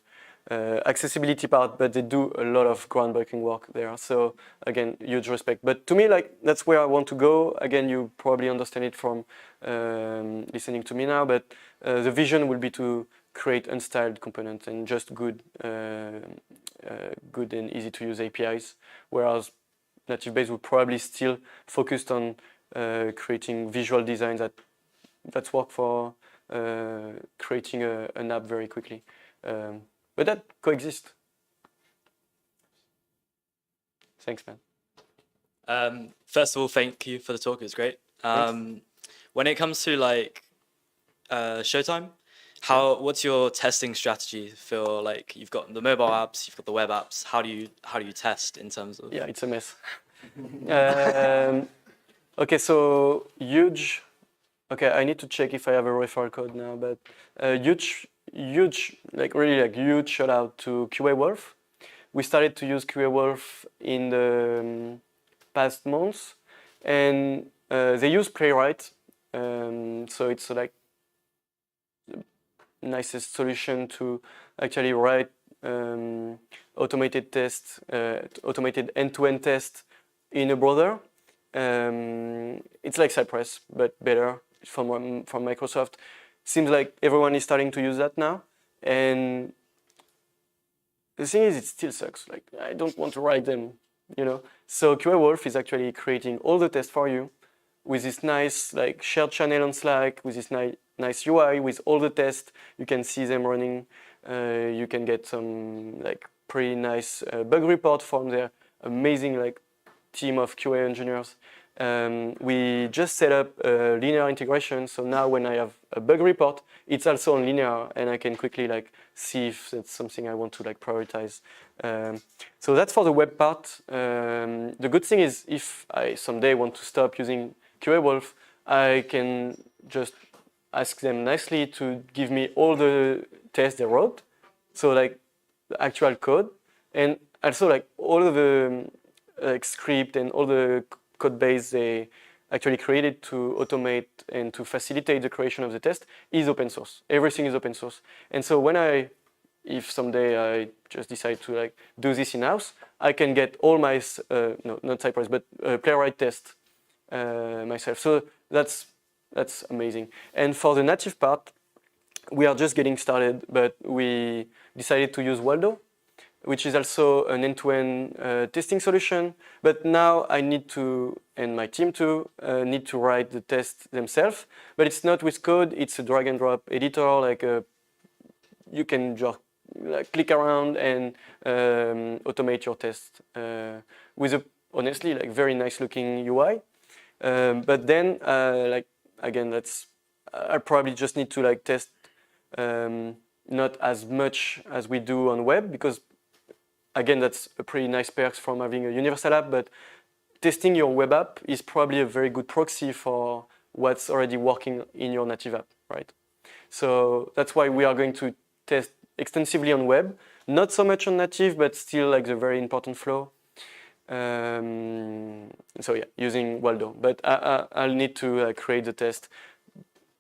accessibility part, but they do a lot of groundbreaking work there. So again, huge respect. But to me, that's where I want to go. Again, you probably understand it from listening to me now, but the vision will be to create unstyled components and just good and easy to use APIs, whereas native base will probably still focused on creating visual designs that's work for creating an app very quickly. But that coexist. Thanks, man. First of all, thank you for the talk. It was great. When it comes to Showtime, what's your testing strategy? Feel like you've got the mobile apps, you've got the web apps. How do you test in terms of? Yeah, it's a mess. Okay, so huge. Okay, I need to check if I have a referral code now, but huge, really huge shout out to QA Wolf. We started to use QA Wolf in the past months, and they use Playwright. So it's like the nicest solution to actually write automated tests, automated end-to-end tests in a browser. It's like Cypress, but better from Microsoft. Seems like everyone is starting to use that now. And the thing is, it still sucks. Like, I don't want to write them, you know. So QA Wolf is actually creating all the tests for you with this nice shared channel on Slack, with this nice UI, with all the tests. You can see them running. You can get some pretty nice bug report from their amazing team of QA engineers. We just set up a linear integration, so now when I have a bug report, it's also on linear, and I can quickly like see if it's something I want to like prioritize. So that's for the web part. The good thing is if I someday want to stop using QA-Wolf, I can just ask them nicely to give me all the tests they wrote, so like the actual code, and also like all of the like script and all the code base they actually created to automate and to facilitate the creation of the test is open source. Everything is open source. And so if someday I just decide to like do this in-house, I can get all my, no, not Cypress, but Playwright test myself. So that's amazing. And for the native part, we are just getting started, but we decided to use Waldo, which is also an end-to-end testing solution. But now I need to, and my team too, need to write the tests themselves. But it's not with code, it's a drag and drop editor, like you can just like, click around and automate your test with a, honestly, like very nice looking UI. But then, like, again, I probably just need to like test not as much as we do on web, because again, that's a pretty nice perks from having a universal app, but testing your web app is probably a very good proxy for what's already working in your native app, right? So that's why we are going to test extensively on web, not so much on native, but still like the very important flow. So yeah, using Waldo, but I'll need to create the test,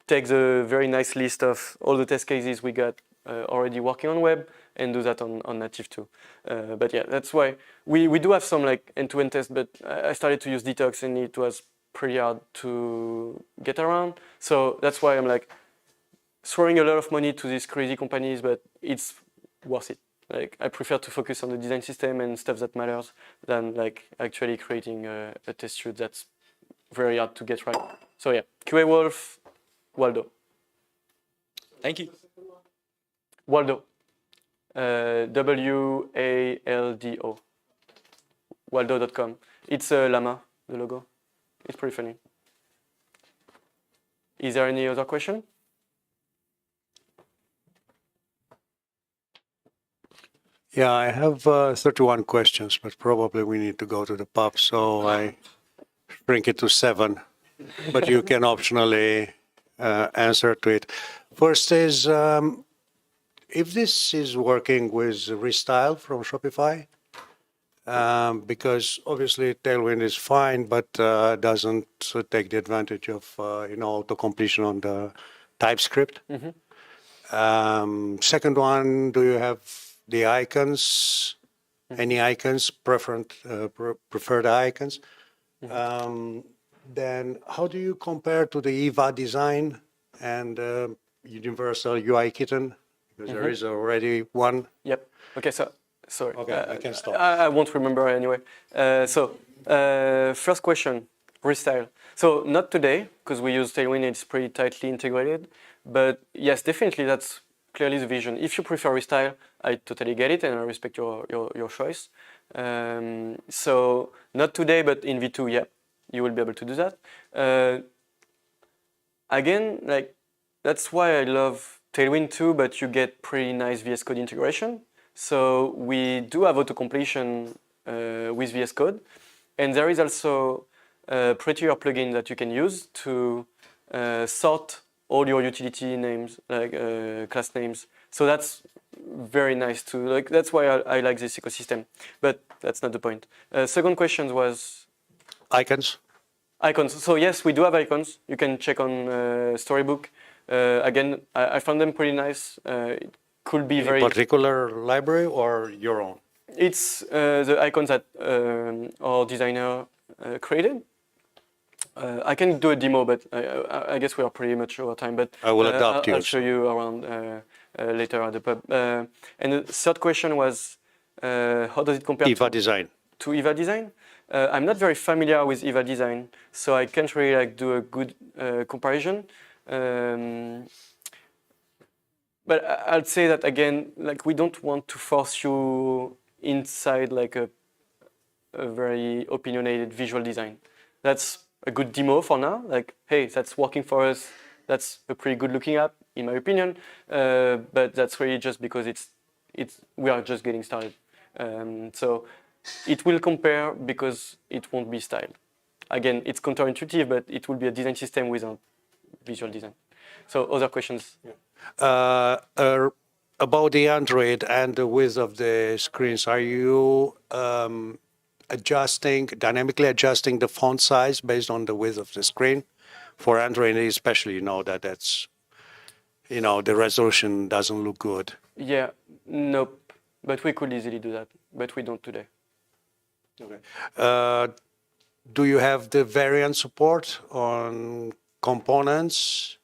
take the very nice list of all the test cases we got already working on web, and do that on native too. But yeah, that's why we do have some like end-to-end tests, but I started to use Detox and it was pretty hard to get around. So that's why I'm like throwing a lot of money to these crazy companies, but it's worth it. Like I prefer to focus on the design system and stuff that matters than like actually creating a test suite that's very hard to get right. So yeah, QA-Wolf, Waldo. Thank you. Waldo. WALDO. Waldo.com. It's a llama, the logo. It's pretty funny. Is there any other question? Yeah, I have 31 questions, but probably we need to go to the pub, so I shrink it to 7. But you can optionally answer to it. First is, if this is working with Restyle from Shopify, because obviously Tailwind is fine, but doesn't take the advantage of auto-completion on the TypeScript. Second one, do you have the icons, any icons, preferred icons? Then how do you compare to the EVA design and Universal UI Kitten? Because there is already one. Yep. Okay, so sorry. Okay, I can stop. I won't remember anyway. First question, Restyle. So not today, because we use Tailwind, it's pretty tightly integrated. But yes, definitely that's clearly the vision. If you prefer Restyle, I totally get it and I respect your choice. So not today, but in V2, yeah, you will be able to do that. Again, like that's why I love Tailwind too, but you get pretty nice VS Code integration. So we do have auto-completion with VS Code. And there is also a prettier plugin that you can use to sort all your utility names, like class names. So that's very nice too. Like that's why I like this ecosystem. But that's not the point. Second question was icons. Icons. So yes, we do have icons. You can check on Storybook. Again, I found them pretty nice. It could be very particular library or your own? It's the icons that our designer created. I can do a demo, but I guess we are pretty much over time. But I will adopt I'll show you around later at the pub. And the third question was, how does it compare EVA design? To EVA design? I'm not very familiar with EVA design, so I can't really like do a good comparison. But I'd say that again, like we don't want to force you inside like a very opinionated visual design. that's a good demo for now. Like, hey, that's working for us. That's a pretty good looking app, in my opinion. But that's really just because we are just getting started. So it will compare because it won't be styled. Again, it's counterintuitive, but it will be a design system without visual design. So other questions? About the Android and the width of the screens, are you dynamically adjusting the font size based on the width of the screen? For Android, especially, the resolution doesn't look good. Yeah, nope. But we could easily do that, but we don't today. Okay. Do you have the variant support on components?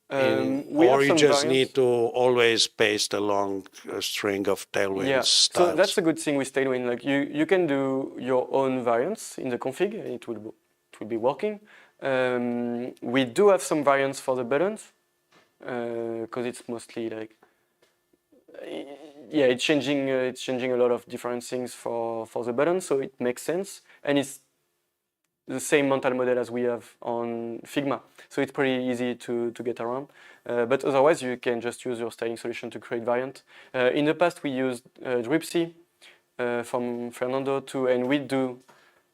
Or you just need to always paste a long string of Tailwind styles? So that's a good thing with Tailwind. Like you can do your own variants in the config, and it will be working. We do have some variants for the buttons because it's mostly like it's changing a lot of different things for the buttons, so it makes sense, and it's the same mental model as we have on Figma, so it's pretty easy to get around. But otherwise, you can just use your styling solution to create variant. In the past, we used Dripsy from Fernando too, and we do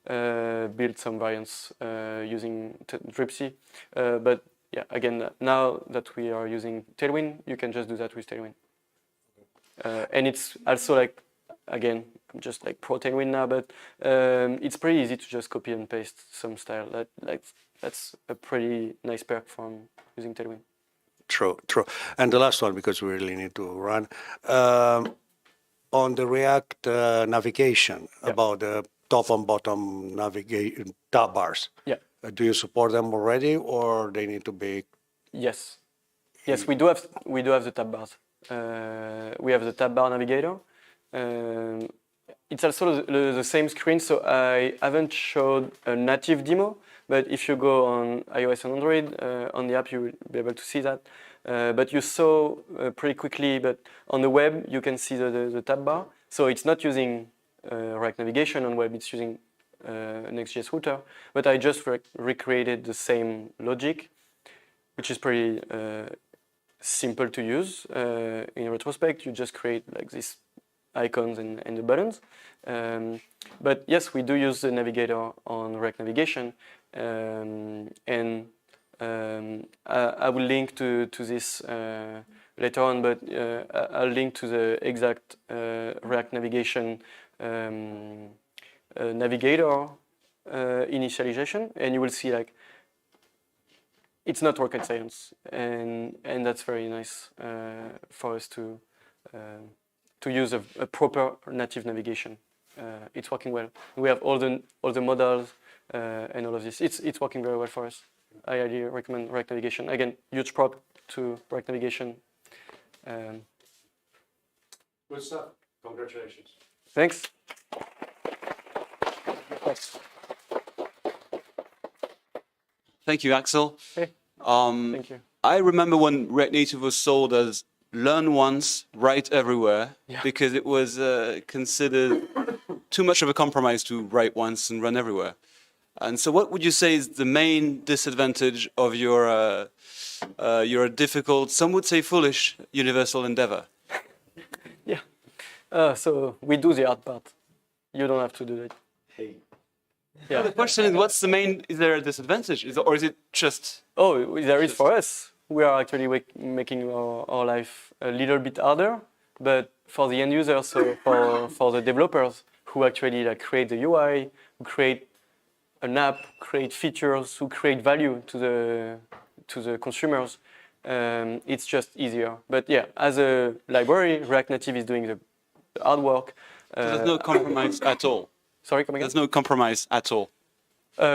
build some variants using Dripsy. But yeah, again, now that we are using Tailwind, you can just do that with Tailwind. And it's also like, again, just like pro Tailwind now, but it's pretty easy to just copy and paste some style. That's a pretty nice perk from using Tailwind. True. And the last one, because we really need to run, on the React navigation, about the top and bottom navigation tab bars. Yeah. Do you support them already, or they need to be? Yes, we do have the tab bars. We have the tab bar navigator. It's also the same screen, so I haven't showed a native demo, but if you go on iOS and Android, on the app, you will be able to see that. But you saw pretty quickly, but on the web, you can see the tab bar. So it's not using React navigation on web, it's using Next.js router, but I just recreated the same logic, which is pretty simple to use. In retrospect, you just create like these icons and the buttons. But yes, we do use the navigator on React navigation, and I will link to this later on, but I'll link to the exact React navigation navigator initialization, and you will see like it's not rocket science, and that's very nice for us to use a proper native navigation. It's working well. We have all the models and all of this. It's working very well for us. I highly recommend React navigation. Again, huge prop to React navigation. Good stuff. Congratulations. Thanks. Thank you, Axel. Hey. Thank you. I remember when React Native was sold as learn once, write everywhere, because it was considered too much of a compromise to write once and run everywhere. And so what would you say is the main disadvantage of your difficult, some would say foolish, universal endeavor? So we do the hard part. You don't have to do it. Yeah. The question is, what's the main, is there a disadvantage? Or is it just... Oh, there is for us. We are actually making our life a little bit harder, but for the end user, so for the developers who actually like create the UI, who create an app, create features, who create value to the consumers, it's just easier. But yeah, as a library, React Native is doing the hard work. So there's no compromise at all? Sorry, come again? There's no compromise at all?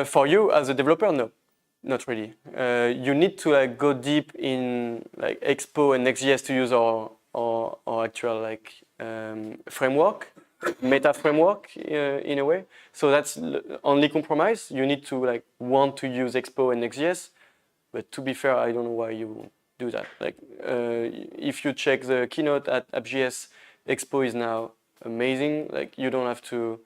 For you as a developer, no. Not really. You need to like go deep in like Expo and Next.js to use our actual like framework, meta framework in a way. So that's only compromise. You need to like want to use Expo and Next.js. But to be fair, I don't know why you do that. Like if you check the keynote at App.js, Expo is now amazing. Like you don't have to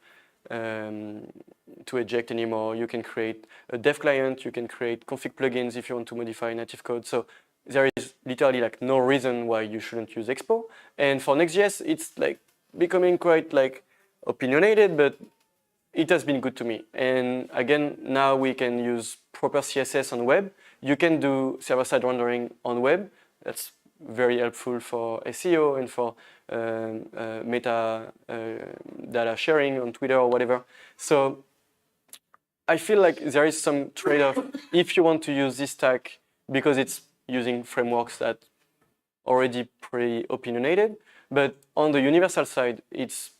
to eject anymore. You can create a dev client. You can create config plugins if you want to modify native code. So there is literally like no reason why you shouldn't use Expo. And for Next.js, it's like becoming quite like opinionated, but it has been good to me. And again, now we can use proper CSS on web. You can do server-side rendering on web. That's very helpful for SEO and for meta data sharing on Twitter or whatever. So I feel like there is some trade-off if you want to use this stack because it's using frameworks that already pretty opinionated. But on the universal side, it's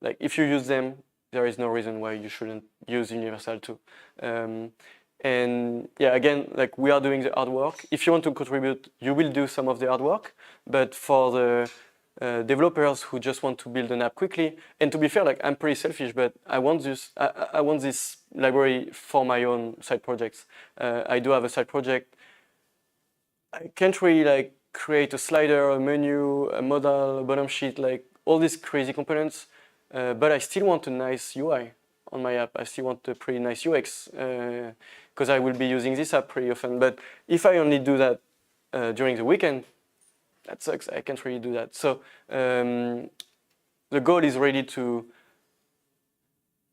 like if you use them, there is no reason why you shouldn't use universal too. And yeah, again, like we are doing the hard work. If you want to contribute, you will do some of the hard work. But for the developers who just want to build an app quickly, and to be fair, like I'm pretty selfish, but I want this library for my own side projects. I do have a side project. I can't really like create a slider, a menu, a modal, a bottom sheet, like all these crazy components. But I still want a nice UI on my app. I still want a pretty nice UX because I will be using this app pretty often. But if I only do that during the weekend, that sucks. I can't really do that. So the goal is really to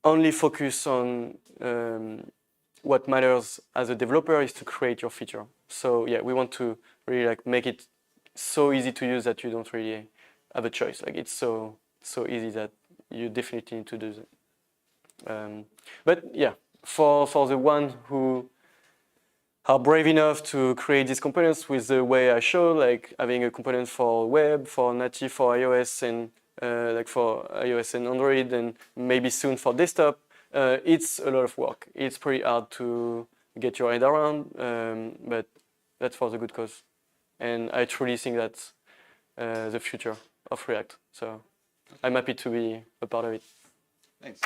only focus on what matters as a developer is to create your feature. So yeah, we want to really like make it so easy to use that you don't really have a choice. Like it's so easy that you definitely need to do that. But yeah, for the ones who are brave enough to create these components with the way I show, like having a component for web, for native, for iOS, and like for iOS and Android, and maybe soon for desktop, it's a lot of work. It's pretty hard to get your head around, but that's for the good cause. And I truly think that's the future of React. So I'm happy to be a part of it. Thanks.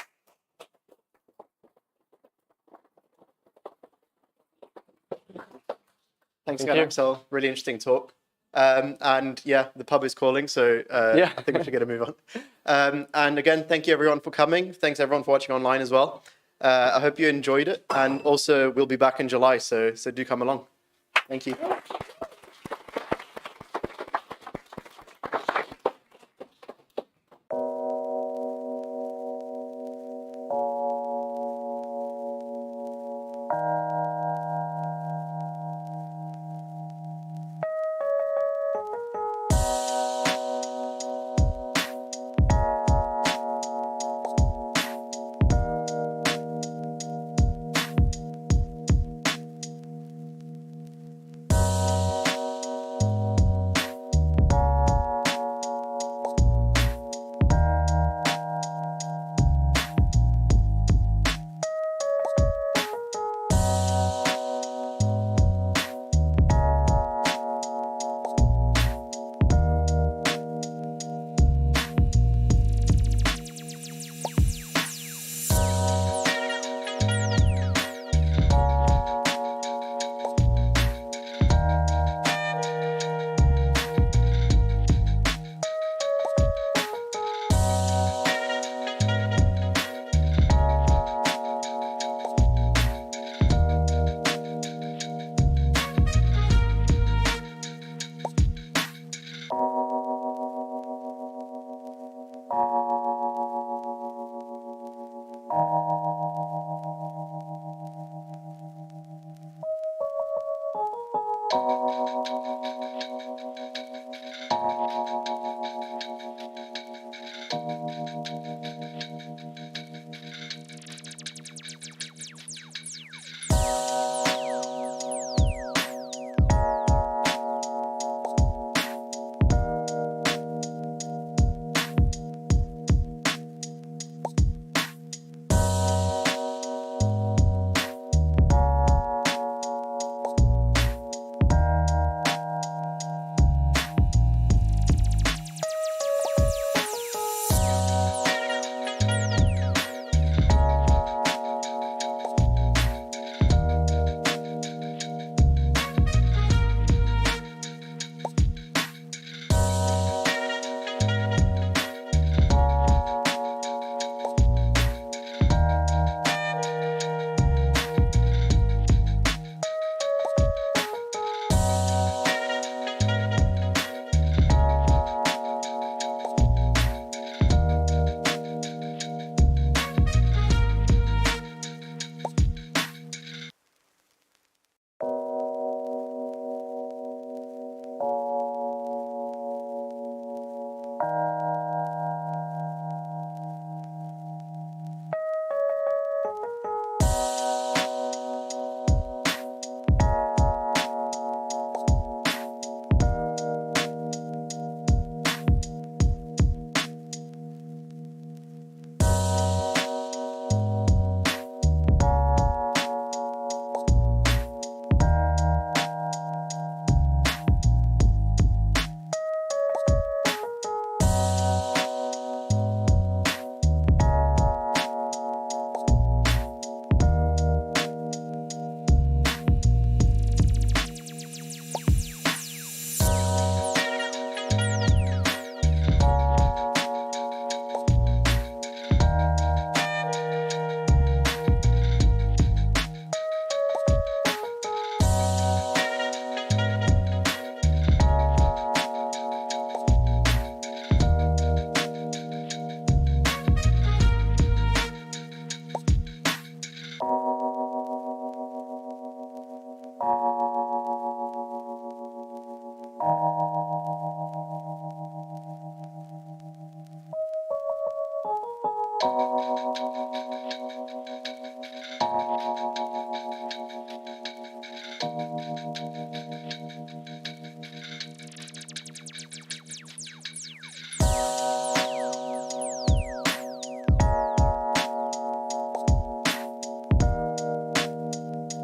Thanks again, Axel. Really interesting talk. And yeah, the pub is calling, so Yeah. I think we should get a move on. And again, thank you everyone for coming. Thanks everyone for watching online as well. I hope you enjoyed it. And also, we'll be back in July, so do come along. Thank you.